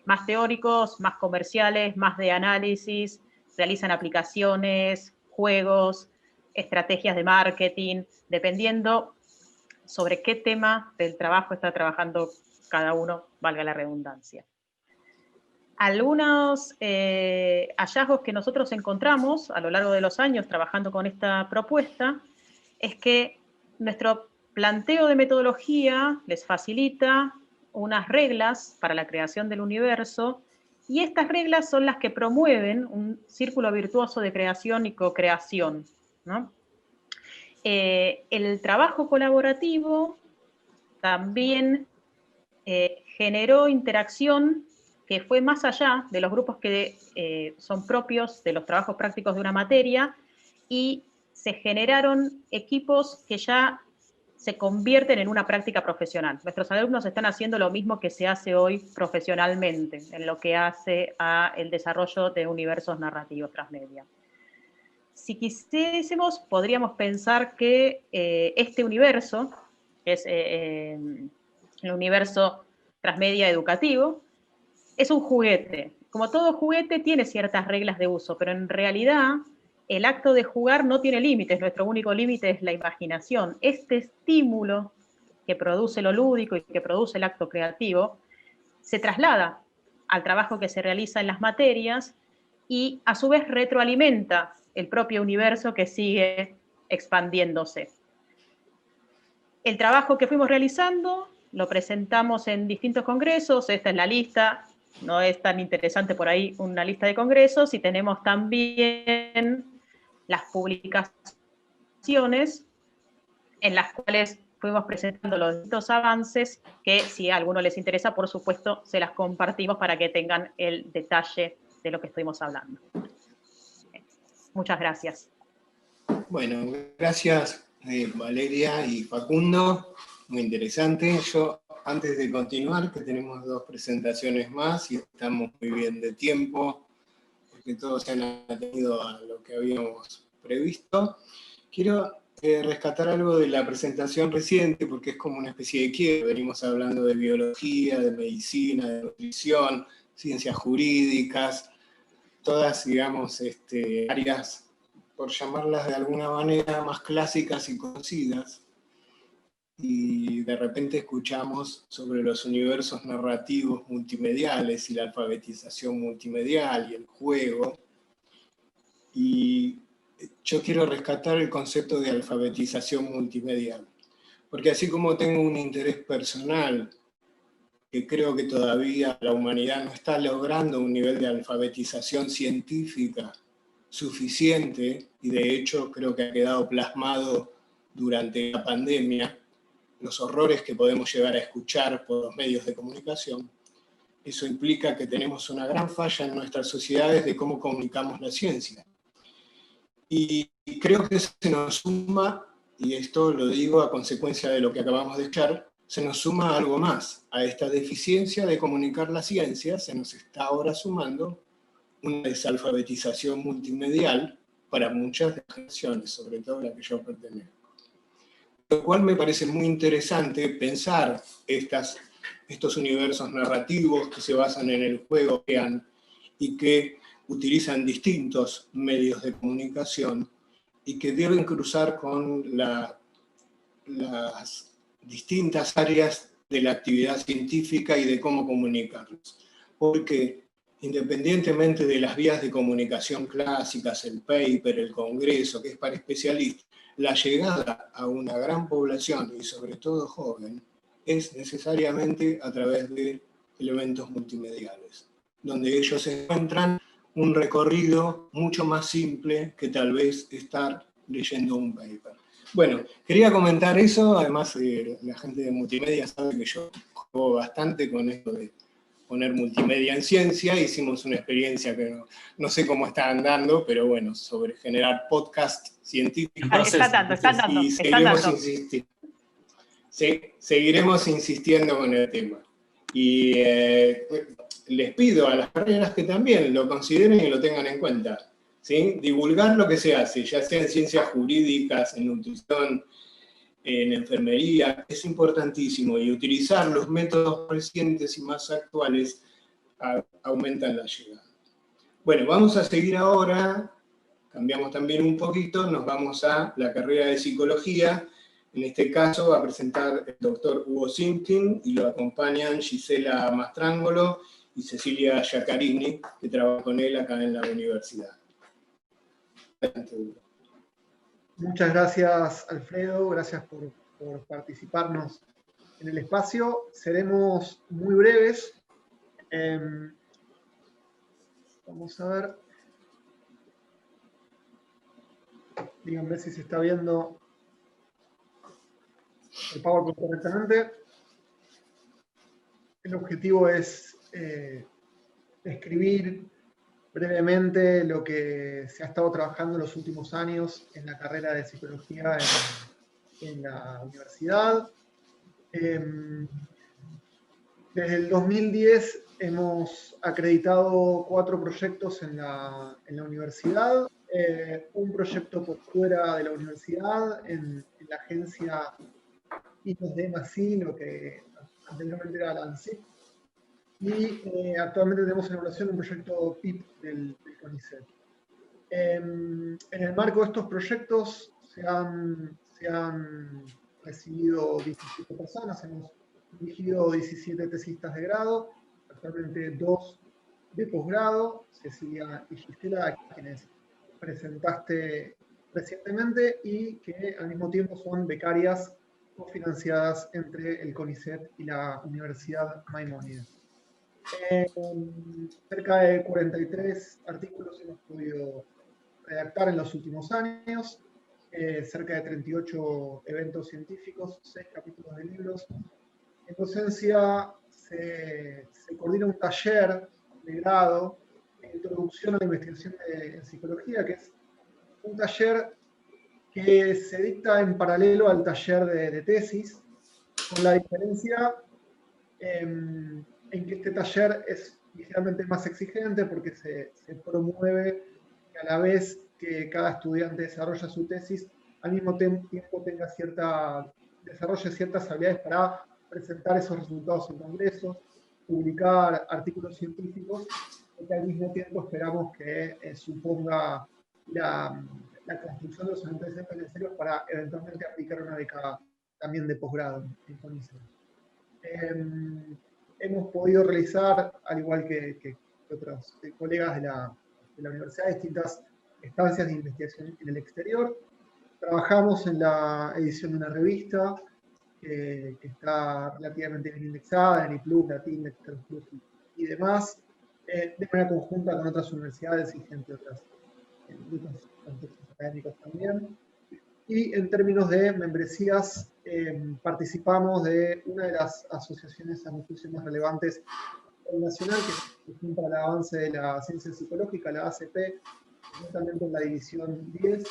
más teóricos, más comerciales, más de análisis, realizan aplicaciones, juegos, estrategias de marketing, dependiendo sobre qué tema del trabajo está trabajando cada uno, valga la redundancia. Algunos hallazgos que nosotros encontramos a lo largo de los años trabajando con esta propuesta es que nuestro planteo de metodología les facilita unas reglas para la creación del universo, y estas reglas son las que promueven un círculo virtuoso de creación y co-creación, ¿no? El trabajo colaborativo también generó interacción que fue más allá de los grupos que son propios de los trabajos prácticos de una materia, y se generaron equipos que ya se convierten en una práctica profesional. Nuestros alumnos están haciendo lo mismo que se hace hoy profesionalmente en lo que hace al desarrollo de universos narrativos transmedia. Si quisiésemos, podríamos pensar que este universo, que es el universo transmedia educativo, es un juguete. Como todo juguete tiene ciertas reglas de uso, pero en realidad el acto de jugar no tiene límites, nuestro único límite es la imaginación. Este estímulo que produce lo lúdico y que produce el acto creativo se traslada al trabajo que se realiza en las materias y a su vez retroalimenta el propio universo que sigue expandiéndose. El trabajo que fuimos realizando lo presentamos en distintos congresos, esta es la lista. No es tan interesante por ahí una lista de congresos, y tenemos también las publicaciones en las cuales fuimos presentando los distintos avances, que si a alguno les interesa, por supuesto, se las compartimos para que tengan el detalle de lo que estuvimos hablando. Muchas gracias. Bueno, gracias Valeria y Facundo, muy interesante. Yo, antes de continuar, que tenemos 2 presentaciones más y estamos muy bien de tiempo, porque todos se han atendido a lo que habíamos previsto. Quiero rescatar algo de la presentación reciente, porque es como una especie de quiebre. Venimos hablando de biología, de medicina, de nutrición, ciencias jurídicas, todas, digamos, áreas, por llamarlas de alguna manera, más clásicas y conocidas. Y de repente escuchamos sobre los universos narrativos multimediales y la alfabetización multimedial y el juego. Y yo quiero rescatar el concepto de alfabetización multimedial, porque así como tengo un interés personal, que creo que todavía la humanidad no está logrando un nivel de alfabetización científica suficiente, y de hecho creo que ha quedado plasmado durante la pandemia, los horrores que podemos llegar a escuchar por los medios de comunicación. Eso implica que tenemos una gran falla en nuestras sociedades de cómo comunicamos la ciencia. Y creo que se nos suma, y esto lo digo a consecuencia de lo que acabamos de escuchar, se nos suma algo más. A esta deficiencia de comunicar la ciencia se nos está ahora sumando una desalfabetización multimedial para muchas de las generaciones, sobre todo la que yo pertenezco. Lo cual me parece muy interesante pensar estos universos narrativos que se basan en el juego y que utilizan distintos medios de comunicación y que deben cruzar con las distintas áreas de la actividad científica y de cómo comunicarlos. Porque independientemente de las vías de comunicación clásicas, el paper, el congreso, que es para especialistas, la llegada a una gran población, y sobre todo joven, es necesariamente a través de elementos multimediales, donde ellos encuentran un recorrido mucho más simple que tal vez estar leyendo un paper. Bueno, quería comentar eso, además la gente de multimedia sabe que yo juego bastante con esto de poner multimedia en ciencia. Hicimos una experiencia que no sé cómo está andando, pero bueno, sobre generar podcast científicos. Está dando. Y seguiremos insistiendo con el tema. Y les pido a las carreras que también lo consideren y lo tengan en cuenta, ¿sí? Divulgar lo que se hace, ya sea en ciencias jurídicas, en nutrición, en enfermería, es importantísimo, y utilizar los métodos recientes y más actuales aumentan la llegada. Bueno, vamos a seguir ahora, cambiamos también un poquito, nos vamos a la carrera de psicología. En este caso va a presentar el doctor Hugo Simkin y lo acompañan Gisela Mastrangolo y Cecilia Giacarini, que trabajan con él acá en la universidad. Adelante, Hugo. Muchas gracias, Alfredo, gracias por participarnos en el espacio. Seremos muy breves. Vamos a ver. Díganme si se está viendo el PowerPoint correctamente. El objetivo es describir brevemente lo que se ha estado trabajando en los últimos años en la carrera de psicología en la universidad. Desde el 2010 hemos acreditado 4 proyectos en la universidad, un proyecto por fuera de la universidad, en la agencia I+D+I, lo que anteriormente era la ANSIP, y actualmente tenemos en evaluación un proyecto PIP del CONICET. En el marco de estos proyectos se han recibido 17 personas, hemos dirigido 17 tesistas de grado, actualmente 2 de posgrado, Cecilia y Gisela, a quienes presentaste recientemente, y que al mismo tiempo son becarias cofinanciadas entre el CONICET y la Universidad Maimónides. Cerca de 43 artículos hemos podido redactar en los últimos años, cerca de 38 eventos científicos, 6 capítulos de libros. En docencia se coordina un taller de grado de introducción a la investigación en psicología, que es un taller que se dicta en paralelo al taller de tesis, con la diferencia en que este taller es ligeramente más exigente porque se promueve que a la vez que cada estudiante desarrolla su tesis, al mismo tiempo desarrolle ciertas habilidades para presentar esos resultados en congresos, publicar artículos científicos, que al mismo tiempo esperamos que suponga la construcción de los antecedentes necesarios para eventualmente aplicar una beca también de posgrado en CONICET. Hemos podido realizar, al igual que otros colegas de la universidad, distintas estancias de investigación en el exterior. Trabajamos en la edición de una revista que está relativamente bien indexada, en IPLUS, Latin, Exter Plus y demás, de manera conjunta con otras universidades y gente de otros contextos académicos también. Y en términos de membresías, participamos de una de las asociaciones a mi juicio más relevantes nacional, que es para el avance de la ciencia psicológica, la ACP, justamente en la división 10,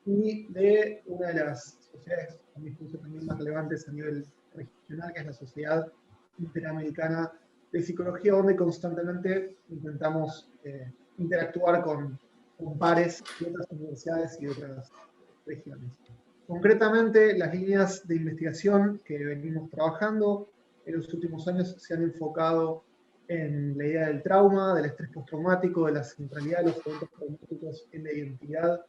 y de una de las sociedades, a mi juicio, también más relevantes a nivel regional, que es la Sociedad Interamericana de Psicología, donde constantemente intentamos interactuar con pares de otras universidades y de otras regiones. Concretamente, las líneas de investigación que venimos trabajando en los últimos años se han enfocado en la idea del trauma, del estrés postraumático, de la centralidad de los eventos traumáticos en la identidad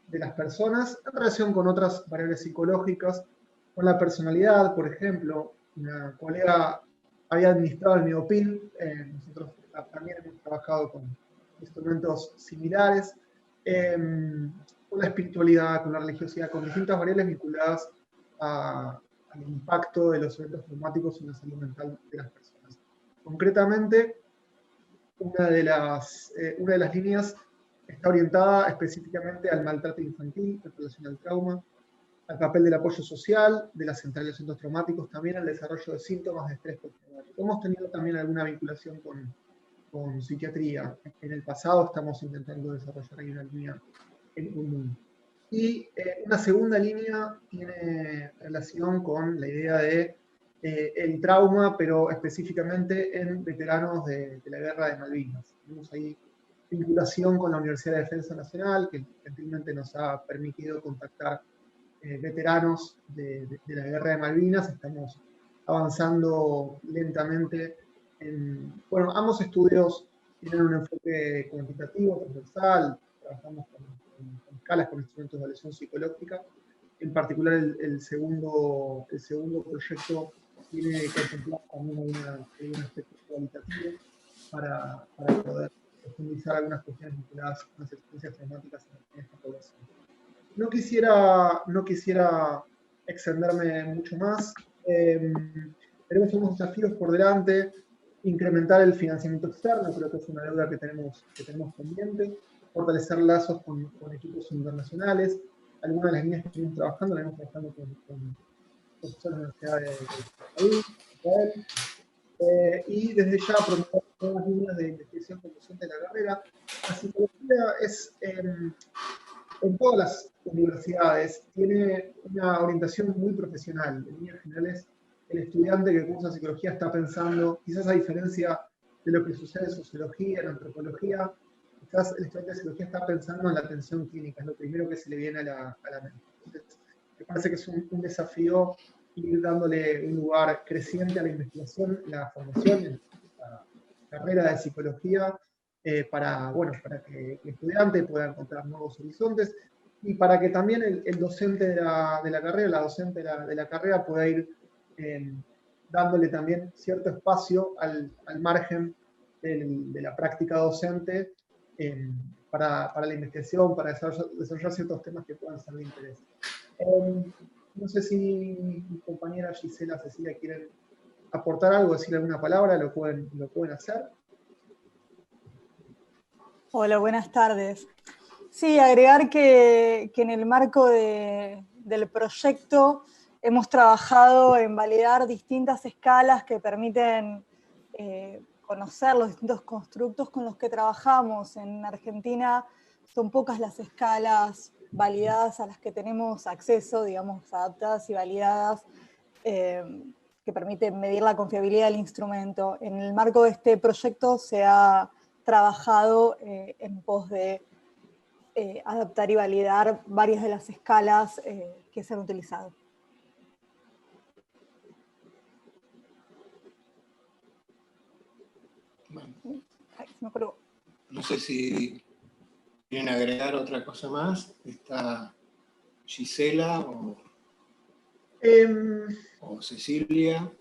de las personas, en relación con otras variables psicológicas, con la personalidad, por ejemplo. Una colega había administrado el miopil, nosotros también hemos trabajado con instrumentos similares, con la espiritualidad, con la religiosidad, con distintas variables vinculadas al impacto de los eventos traumáticos en la salud mental de las personas. Concretamente, una de las líneas está orientada específicamente al maltrato infantil en relación al trauma, al papel del apoyo social, de la centralidad de los eventos traumáticos, también al desarrollo de síntomas de estrés postraumático. Hemos tenido también alguna vinculación con psiquiatría. En el pasado estamos intentando desarrollar ahí una línea en común. Y una segunda línea tiene relación con la idea de el trauma, pero específicamente en veteranos de la Guerra de Malvinas. Tenemos ahí vinculación con la Universidad de Defensa Nacional, que gentilmente nos ha permitido contactar veteranos de la Guerra de Malvinas. Estamos avanzando lentamente bueno, ambos estudios tienen un enfoque cuantitativo, transversal, trabajamos con escalas, con instrumentos de evaluación psicológica. En particular, el segundo proyecto tiene que contemplar también un aspecto cualitativo para poder profundizar algunas cuestiones vinculadas con las experiencias traumáticas en esta población. No quisiera extenderme mucho más. Tenemos unos desafíos por delante. Incrementar el financiamiento externo, creo que es una deuda que tenemos pendiente. Fortalecer lazos con equipos internacionales. Algunas de las líneas que estuvimos trabajando, las hemos trabajado con profesores de la Universidad de Israel. Y desde ya promover nuevas líneas de investigación conducente de la carrera. La psicología es, en todas las universidades, tiene una orientación muy profesional. En líneas generales, el estudiante que cursa psicología está pensando, quizás a diferencia de lo que sucede en sociología, en antropología, quizás el estudiante de psicología está pensando en la atención clínica, es lo primero que se le viene a la mente. Entonces, me parece que es un desafío ir dándole un lugar creciente a la investigación, la formación, en la carrera de psicología, para que el estudiante pueda encontrar nuevos horizontes y para que también el docente de la carrera, la docente de la carrera pueda ir dándole también cierto espacio al margen de la práctica docente para la investigación, para desarrollar ciertos temas que puedan ser de interés. No sé si mi compañera Gisela, Cecilia quieren aportar algo, decir alguna palabra, lo pueden hacer. Hola, buenas tardes. Sí, agregar que en el marco del proyecto hemos trabajado en validar distintas escalas que permiten conocer los distintos constructos con los que trabajamos. En Argentina son pocas las escalas validadas a las que tenemos acceso, digamos, adaptadas y validadas, que permiten medir la confiabilidad del instrumento. En el marco de este proyecto se ha trabajado en pos de adaptar y validar varias de las escalas que se han utilizado. Ay, se me colgó. No sé si quieren agregar otra cosa más. Está Gisela o Cecilia.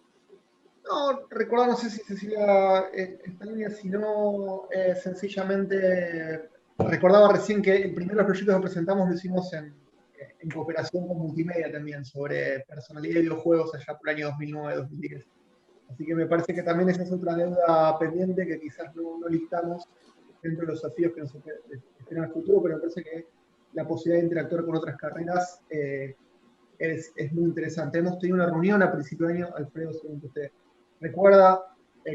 No, recuerdo, no sé si Cecilia está en línea, sino sencillamente recordaba recién que el primero de los proyectos que presentamos lo hicimos en cooperación con Multimedia también, sobre personalidad de videojuegos allá por el año 2009-2010. Así que me parece que también esa es otra deuda pendiente que quizás no listamos dentro de los desafíos que nos esperan en el futuro, pero me parece que la posibilidad de interactuar con otras carreras es muy interesante. Hemos tenido una reunión a principio de año, Alfredo, según que usted recuerda,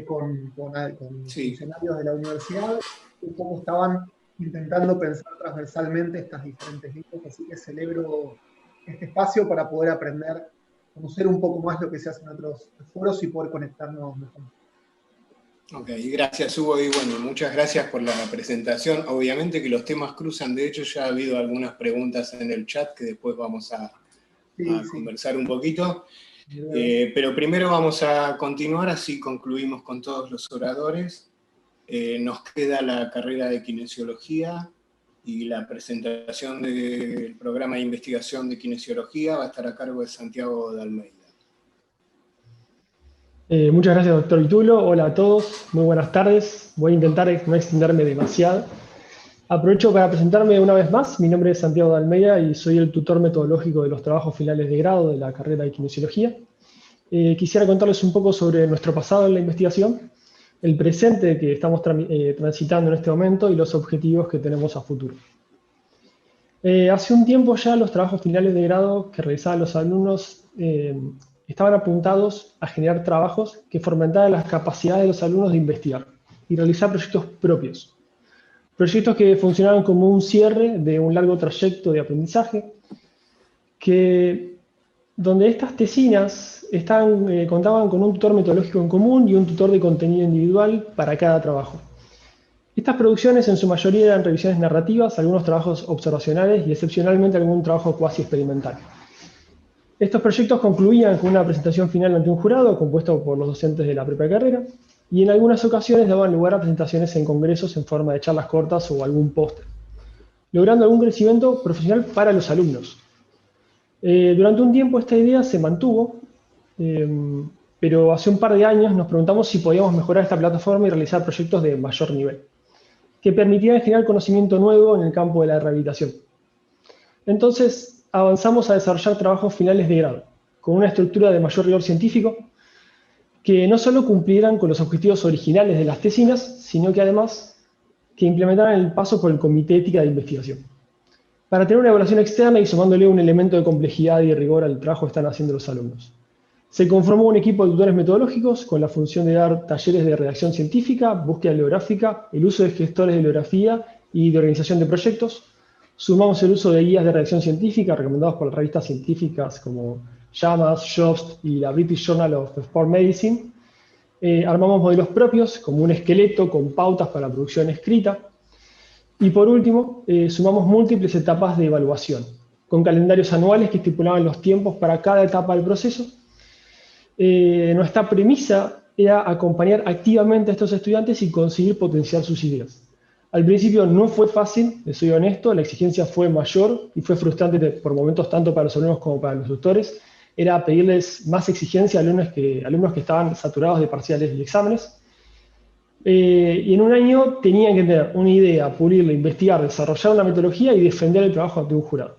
con funcionarios de la universidad, que un poco estaban intentando pensar transversalmente estas diferentes líneas, así que celebro este espacio para poder aprender, conocer un poco más lo que se hace en otros foros y poder conectarnos mejor. Ok, gracias Hugo, y bueno, muchas gracias por la presentación. Obviamente que los temas cruzan, de hecho ya ha habido algunas preguntas en el chat que después vamos a conversar un poquito. Pero primero vamos a continuar, así concluimos con todos los oradores. Nos queda la carrera de kinesiología y la presentación del programa de investigación de kinesiología va a estar a cargo de Santiago de Almeida. Muchas gracias, doctor Vitulo. Hola a todos, muy buenas tardes. Voy a intentar no extenderme demasiado. Aprovecho para presentarme una vez más. Mi nombre es Santiago de Almeida y soy el tutor metodológico de los trabajos finales de grado de la carrera de kinesiología. Quisiera contarles un poco sobre nuestro pasado en la investigación, el presente que estamos transitando en este momento y los objetivos que tenemos a futuro. Hace un tiempo ya los trabajos finales de grado que realizaban los alumnos estaban apuntados a generar trabajos que fomentaran las capacidades de los alumnos de investigar y realizar proyectos propios. Proyectos que funcionaban como un cierre de un largo trayecto de aprendizaje, donde estas tesinas contaban con un tutor metodológico en común y un tutor de contenido individual para cada trabajo. Estas producciones en su mayoría eran revisiones narrativas, algunos trabajos observacionales y excepcionalmente algún trabajo cuasi experimental. Estos proyectos concluían con una presentación final ante un jurado compuesto por los docentes de la propia carrera y en algunas ocasiones daban lugar a presentaciones en congresos en forma de charlas cortas o algún póster, logrando algún crecimiento profesional para los alumnos. Durante un tiempo esta idea se mantuvo, pero hace un par de años nos preguntamos si podíamos mejorar esta plataforma y realizar proyectos de mayor nivel, que permitieran generar conocimiento nuevo en el campo de la rehabilitación. Entonces avanzamos a desarrollar trabajos finales de grado, con una estructura de mayor rigor científico, que no solo cumplieran con los objetivos originales de las tesinas, sino que además que implementaran el paso por el Comité de Ética de Investigación. Para tener una evaluación externa y sumándole un elemento de complejidad y rigor al trabajo que están haciendo los alumnos. Se conformó un equipo de tutores metodológicos con la función de dar talleres de redacción científica, búsqueda bibliográfica, el uso de gestores de bibliografía y de organización de proyectos. Sumamos el uso de guías de redacción científica recomendados por las revistas científicas como JAMAS, JOST y la British Journal of Sport Medicine. Armamos modelos propios como un esqueleto con pautas para la producción escrita. Y por último, sumamos múltiples etapas de evaluación, con calendarios anuales que estipulaban los tiempos para cada etapa del proceso. Nuestra premisa era acompañar activamente a estos estudiantes y conseguir potenciar sus ideas. Al principio no fue fácil, les soy honesto, la exigencia fue mayor y fue frustrante por momentos tanto para los alumnos como para los tutores. Era pedirles más exigencia a alumnos que estaban saturados de parciales y exámenes. Y en un año tenían que tener una idea, pulirla, investigar, desarrollar una metodología y defender el trabajo ante un jurado.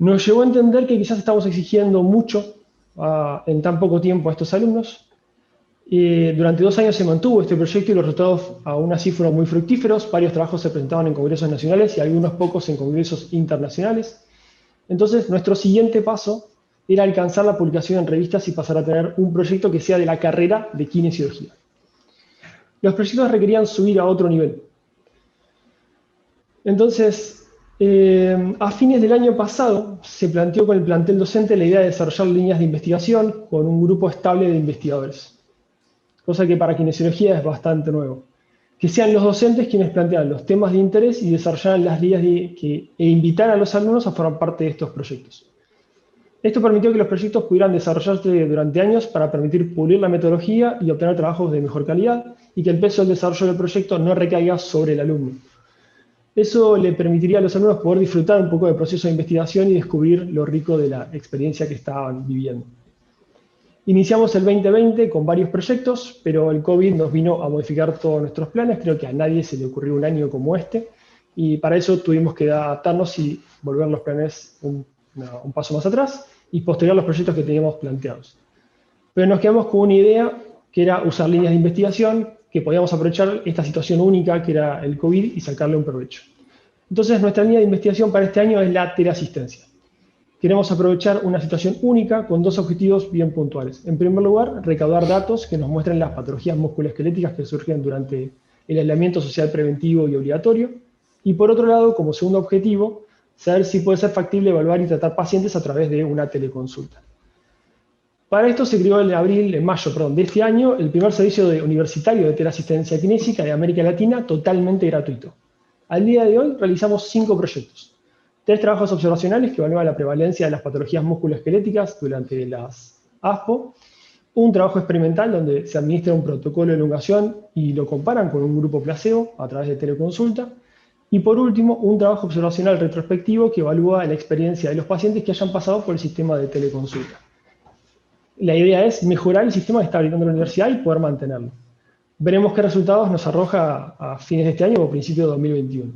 Nos llevó a entender que quizás estamos exigiendo mucho en tan poco tiempo a estos alumnos. Durante 2 años se mantuvo este proyecto y los resultados aún así fueron muy fructíferos. Varios trabajos se presentaban en congresos nacionales y algunos pocos en congresos internacionales. Entonces, nuestro siguiente paso era alcanzar la publicación en revistas y pasar a tener un proyecto que sea de la carrera de kinesiología. Los proyectos requerían subir a otro nivel. Entonces, a fines del año pasado, se planteó con el plantel docente la idea de desarrollar líneas de investigación con un grupo estable de investigadores, cosa que para kinesiología es bastante nuevo. que sean los docentes quienes plantean los temas de interés y desarrollan las guías e invitar a los alumnos a formar parte de estos proyectos. Esto permitió que los proyectos pudieran desarrollarse durante años para permitir pulir la metodología y obtener trabajos de mejor calidad, y que el peso del desarrollo del proyecto no recaiga sobre el alumno. Eso le permitiría a los alumnos poder disfrutar un poco del proceso de investigación y descubrir lo rico de la experiencia que estaban viviendo. Iniciamos el 2020 con varios proyectos, pero el COVID nos vino a modificar todos nuestros planes. Creo que a nadie se le ocurrió un año como este, y para eso tuvimos que adaptarnos y volver los planes un paso más atrás y postergar los proyectos que teníamos planteados. Pero nos quedamos con una idea que era usar líneas de investigación, que podíamos aprovechar esta situación única que era el COVID y sacarle un provecho. Entonces nuestra línea de investigación para este año es la teleasistencia. Queremos aprovechar una situación única con dos objetivos bien puntuales. En primer lugar, recaudar datos que nos muestren las patologías musculoesqueléticas que surgen durante el aislamiento social preventivo y obligatorio. Y por otro lado, como segundo objetivo, saber si puede ser factible evaluar y tratar pacientes a través de una teleconsulta. Para esto se creó en mayo de este año el primer servicio universitario de teleasistencia kinésica de América Latina totalmente gratuito. Al día de hoy realizamos 5 proyectos. 3 trabajos observacionales que evalúan la prevalencia de las patologías musculoesqueléticas durante las ASPO, un trabajo experimental donde se administra un protocolo de elongación y lo comparan con un grupo placebo a través de teleconsulta, y por último, un trabajo observacional retrospectivo que evalúa la experiencia de los pacientes que hayan pasado por el sistema de teleconsulta. La idea es mejorar el sistema que está brindando la universidad y poder mantenerlo. Veremos qué resultados nos arroja a fines de este año o principios de 2021.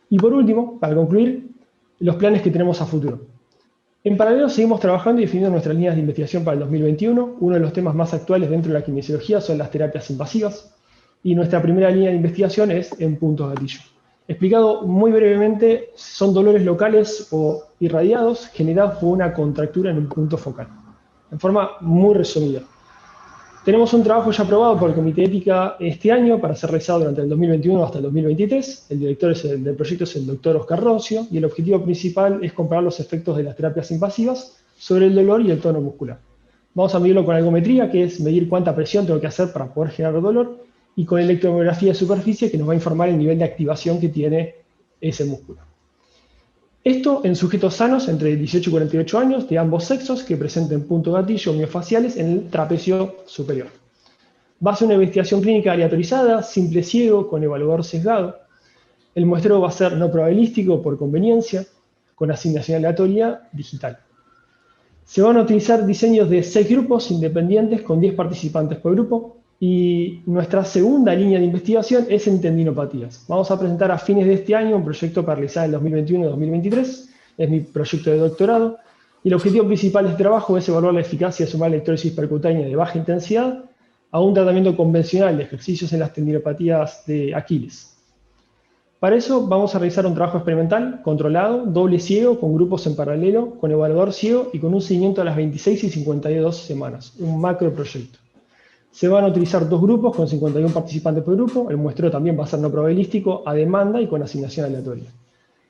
Y por último, para concluir, los planes que tenemos a futuro. En paralelo seguimos trabajando y definiendo nuestras líneas de investigación para el 2021. Uno de los temas más actuales dentro de la kinesiología son las terapias invasivas, y nuestra primera línea de investigación es en puntos gatillo. Explicado muy brevemente, son dolores locales o irradiados generados por una contractura en un punto focal, en forma muy resumida. Tenemos un trabajo ya aprobado por el Comité de Ética este año para ser realizado durante el 2021 hasta el 2023. El director del proyecto es el doctor Oscar Roncio, y el objetivo principal es comparar los efectos de las terapias invasivas sobre el dolor y el tono muscular. Vamos a medirlo con algometría, que es medir cuánta presión tengo que hacer para poder generar dolor, y con electromiografía de superficie, que nos va a informar el nivel de activación que tiene ese músculo. Esto en sujetos sanos entre 18 y 48 años de ambos sexos que presenten puntos gatillo miofaciales en el trapecio superior. Va a ser una investigación clínica aleatorizada, simple ciego, con evaluador sesgado. El muestreo va a ser no probabilístico por conveniencia, con asignación aleatoria digital. Se van a utilizar diseños de 6 grupos independientes con 10 participantes por grupo. Y nuestra segunda línea de investigación es en tendinopatías. Vamos a presentar a fines de este año un proyecto para realizar en 2021 y 2023. Es mi proyecto de doctorado. Y el objetivo principal de este trabajo es evaluar la eficacia de sumar electrólisis percutánea de baja intensidad a un tratamiento convencional de ejercicios en las tendinopatías de Aquiles. Para eso vamos a realizar un trabajo experimental controlado, doble ciego, con grupos en paralelo, con evaluador ciego y con un seguimiento a las 26 y 52 semanas. Un macro proyecto. Se van a utilizar 2 grupos con 51 participantes por grupo. El muestreo también va a ser no probabilístico, a demanda y con asignación aleatoria.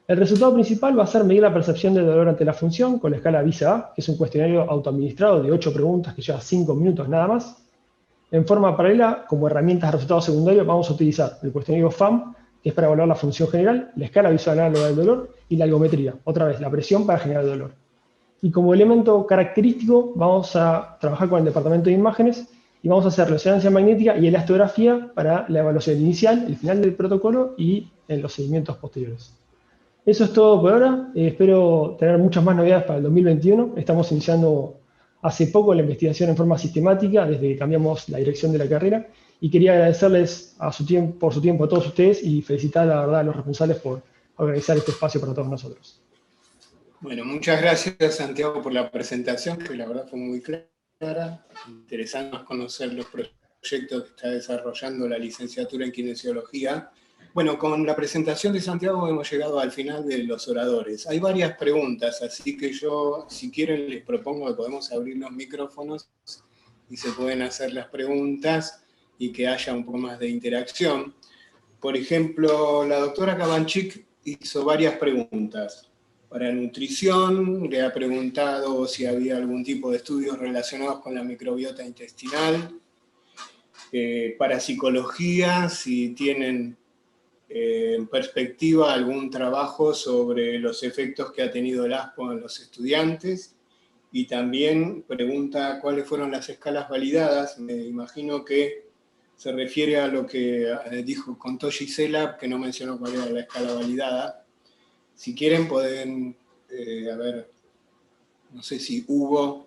El resultado principal va a ser medir la percepción del dolor ante la función con la escala VISA-A, que es un cuestionario autoadministrado de 8 preguntas que lleva 5 minutos nada más. En forma paralela, como herramientas de resultados secundarios, vamos a utilizar el cuestionario FAM, que es para evaluar la función general, la escala visual análoga del dolor y la algometría, otra vez la presión para generar el dolor. Y como elemento característico vamos a trabajar con el departamento de imágenes y vamos a hacer resonancia magnética y elastografía para la evaluación inicial, el final del protocolo y en los seguimientos posteriores. Eso es todo por ahora. Espero tener muchas más novedades para el 2021. Estamos iniciando hace poco la investigación en forma sistemática desde que cambiamos la dirección de la carrera, y quería agradecerles por su tiempo a todos ustedes y felicitar la verdad a los responsables por organizar este espacio para todos nosotros. Bueno, muchas gracias Santiago por la presentación, que la verdad fue muy clara. Interesante conocer los proyectos que está desarrollando la licenciatura en kinesiología. Bueno, con la presentación de Santiago hemos llegado al final de los oradores. Hay varias preguntas, así que yo, si quieren, les propongo que podemos abrir los micrófonos y se pueden hacer las preguntas y que haya un poco más de interacción. Por ejemplo, la doctora Cabanchik hizo varias preguntas. Para nutrición, le ha preguntado si había algún tipo de estudios relacionados con la microbiota intestinal. parapsicología, si tienen en perspectiva algún trabajo sobre los efectos que ha tenido el ASPO en los estudiantes, y también pregunta cuáles fueron las escalas validadas. Me imagino que se refiere a lo que contó Gisela, que no mencionó cuál era la escala validada. Si quieren pueden, a ver, no sé si Hugo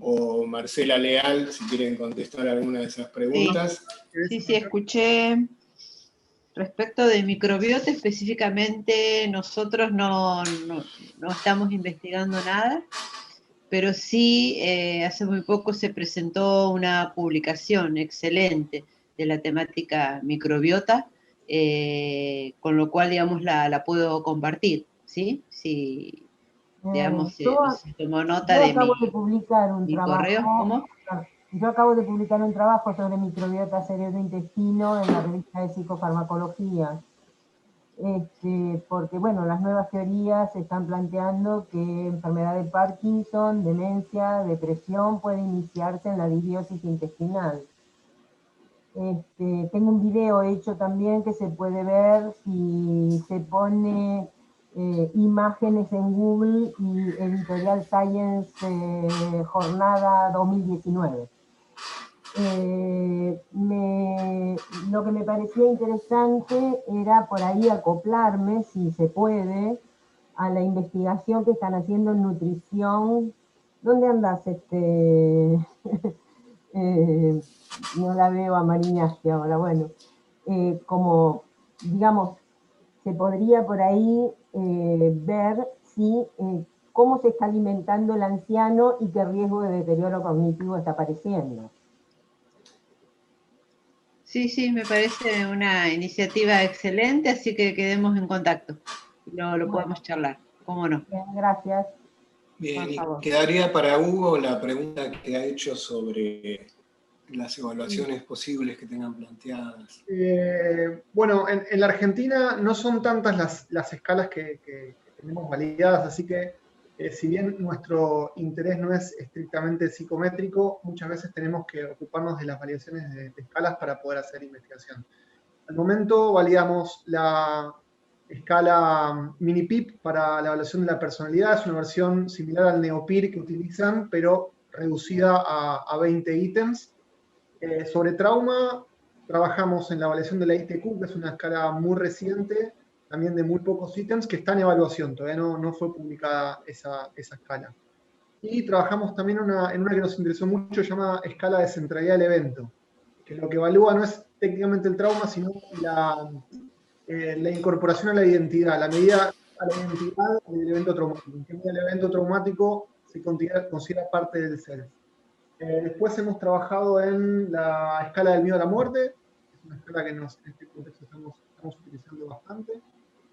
o Marcela Leal, si quieren contestar alguna de esas preguntas. Sí, escuché. Respecto de microbiota específicamente, nosotros no estamos investigando nada, pero sí hace muy poco se presentó una publicación excelente de la temática microbiota, con lo cual, digamos, la puedo compartir, ¿sí? Si, digamos, se tomó nota de mi correo, ¿cómo? Yo acabo de publicar un trabajo sobre microbiota cerebro-intestino en la revista de psicofarmacología, porque bueno, las nuevas teorías están planteando que enfermedad de Parkinson, demencia, depresión puede iniciarse en la disbiosis intestinal. Tengo un video hecho también que se puede ver si se pone imágenes en Google y Editorial Science Jornada 2019. Lo que me parecía interesante era por ahí acoplarme, si se puede, a la investigación que están haciendo en nutrición. ¿Dónde andas? No la veo a Mariñaski ahora. Bueno, como, digamos, se podría por ahí ver si cómo se está alimentando el anciano y qué riesgo de deterioro cognitivo está apareciendo. Sí, me parece una iniciativa excelente, así que quedemos en contacto. Lo podemos charlar, ¿cómo no? Bien, gracias. Bien, y quedaría para Hugo la pregunta que ha hecho sobre las evaluaciones posibles que tengan planteadas. Bueno, en la Argentina no son tantas las escalas que tenemos validadas, así que si bien nuestro interés no es estrictamente psicométrico, muchas veces tenemos que ocuparnos de las validaciones de escalas para poder hacer investigación. Al momento validamos la escala Mini-PIP para la evaluación de la personalidad, es una versión similar al NeoPIR que utilizan, pero reducida a 20 ítems. Sobre trauma, trabajamos en la evaluación de la ITQ, que es una escala muy reciente, también de muy pocos ítems, que está en evaluación, todavía no fue publicada esa escala. Y trabajamos también en una que nos interesó mucho, llamada escala de centralidad del evento, que lo que evalúa no es técnicamente el trauma, sino la incorporación a la identidad, la medida a la identidad del evento traumático. En qué medida el evento traumático se considera parte del self. Después hemos trabajado en la escala del miedo a la muerte, es una escala que en este contexto estamos utilizando bastante.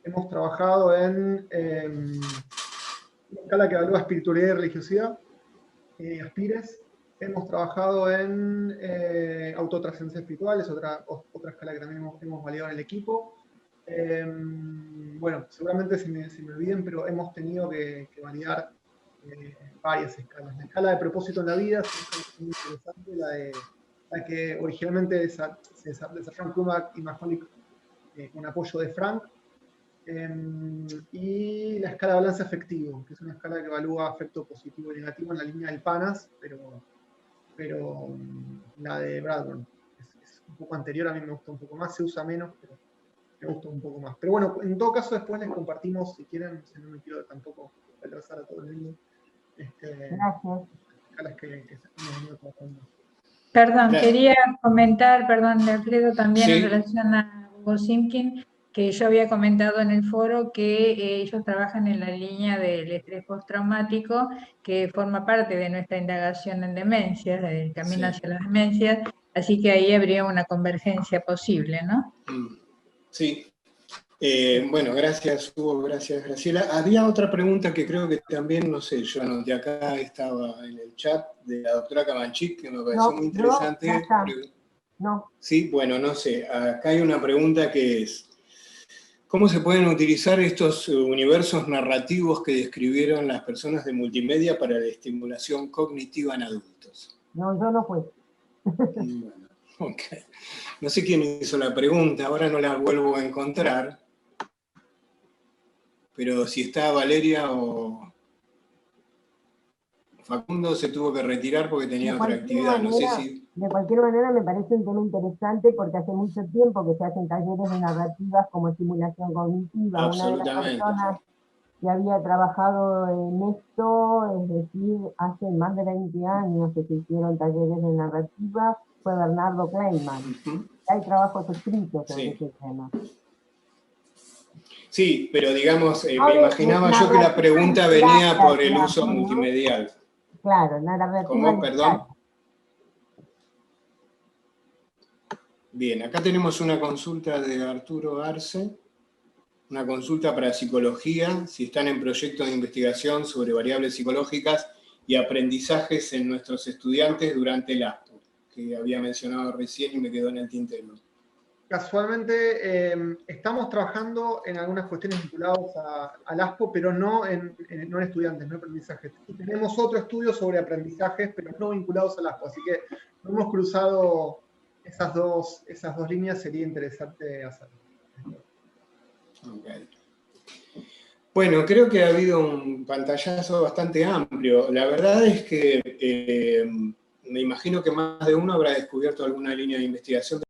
Hemos trabajado en una escala que evalúa espiritualidad y religiosidad, Aspires. Hemos trabajado en autotrascendencia espiritual, es otra escala que también hemos validado en el equipo. Bueno, seguramente se me olviden, pero hemos tenido que validar varias escalas. La escala de propósito en la vida es muy interesante, la que originalmente se desarrolló Kumak y Mahalik con apoyo de Frank, y la escala de balance afectivo, que es una escala que evalúa afecto positivo y negativo en la línea del PANAS, pero la de Bradburn es un poco anterior, a mí me gusta un poco más, se usa menos, pero me gusta un poco más. Pero bueno, en todo caso después les compartimos, si quieren, si no me quiero tampoco atrasar a todo el mundo. Gracias. Escalas que hemos venido trabajando. Perdón, quería comentar, Alfredo, también Sí. en relación a Hugo Simkin, que yo había comentado en el foro que ellos trabajan en la línea del estrés postraumático, que forma parte de nuestra indagación en demencias, del camino hacia las demencias, así que ahí habría una convergencia posible, ¿no? Sí. Bueno, gracias Hugo, gracias Graciela. Había otra pregunta que creo que también, no sé, yo anoté acá, estaba en el chat de la doctora Cabanchik, que me pareció muy interesante. Ya está. No. Sí, bueno, no sé, acá hay una pregunta que es, ¿cómo se pueden utilizar estos universos narrativos que describieron las personas de multimedia para la estimulación cognitiva en adultos? No, yo no fui. Bueno. Ok. No sé quién hizo la pregunta, ahora no la vuelvo a encontrar. Pero si está Valeria o Facundo, se tuvo que retirar porque tenía otra actividad. No sé si... De cualquier manera, me parece un tema interesante porque hace mucho tiempo que se hacen talleres de narrativas como estimulación cognitiva. Una de las personas que había trabajado en esto, es decir, hace más de 20 años que se hicieron talleres de narrativa, fue Bernardo Kleinman. Hay trabajos escritos sobre ese tema. Sí, pero digamos, me imaginaba yo que la pregunta venía por el uso multimedial. Claro, narrativa. ¿Cómo? Perdón. Bien, acá tenemos una consulta de Arturo Arce, una consulta para psicología, si están en proyectos de investigación sobre variables psicológicas y aprendizajes en nuestros estudiantes durante el ASPO, que había mencionado recién y me quedó en el tintero. Casualmente estamos trabajando en algunas cuestiones vinculadas al ASPO, pero no en estudiantes, no en aprendizajes. Tenemos otro estudio sobre aprendizajes, pero no vinculados al ASPO, así que no hemos cruzado esas dos líneas, sería interesante hacerlo. Okay. Bueno, creo que ha habido un pantallazo bastante amplio. La verdad es que me imagino que más de uno habrá descubierto alguna línea de investigación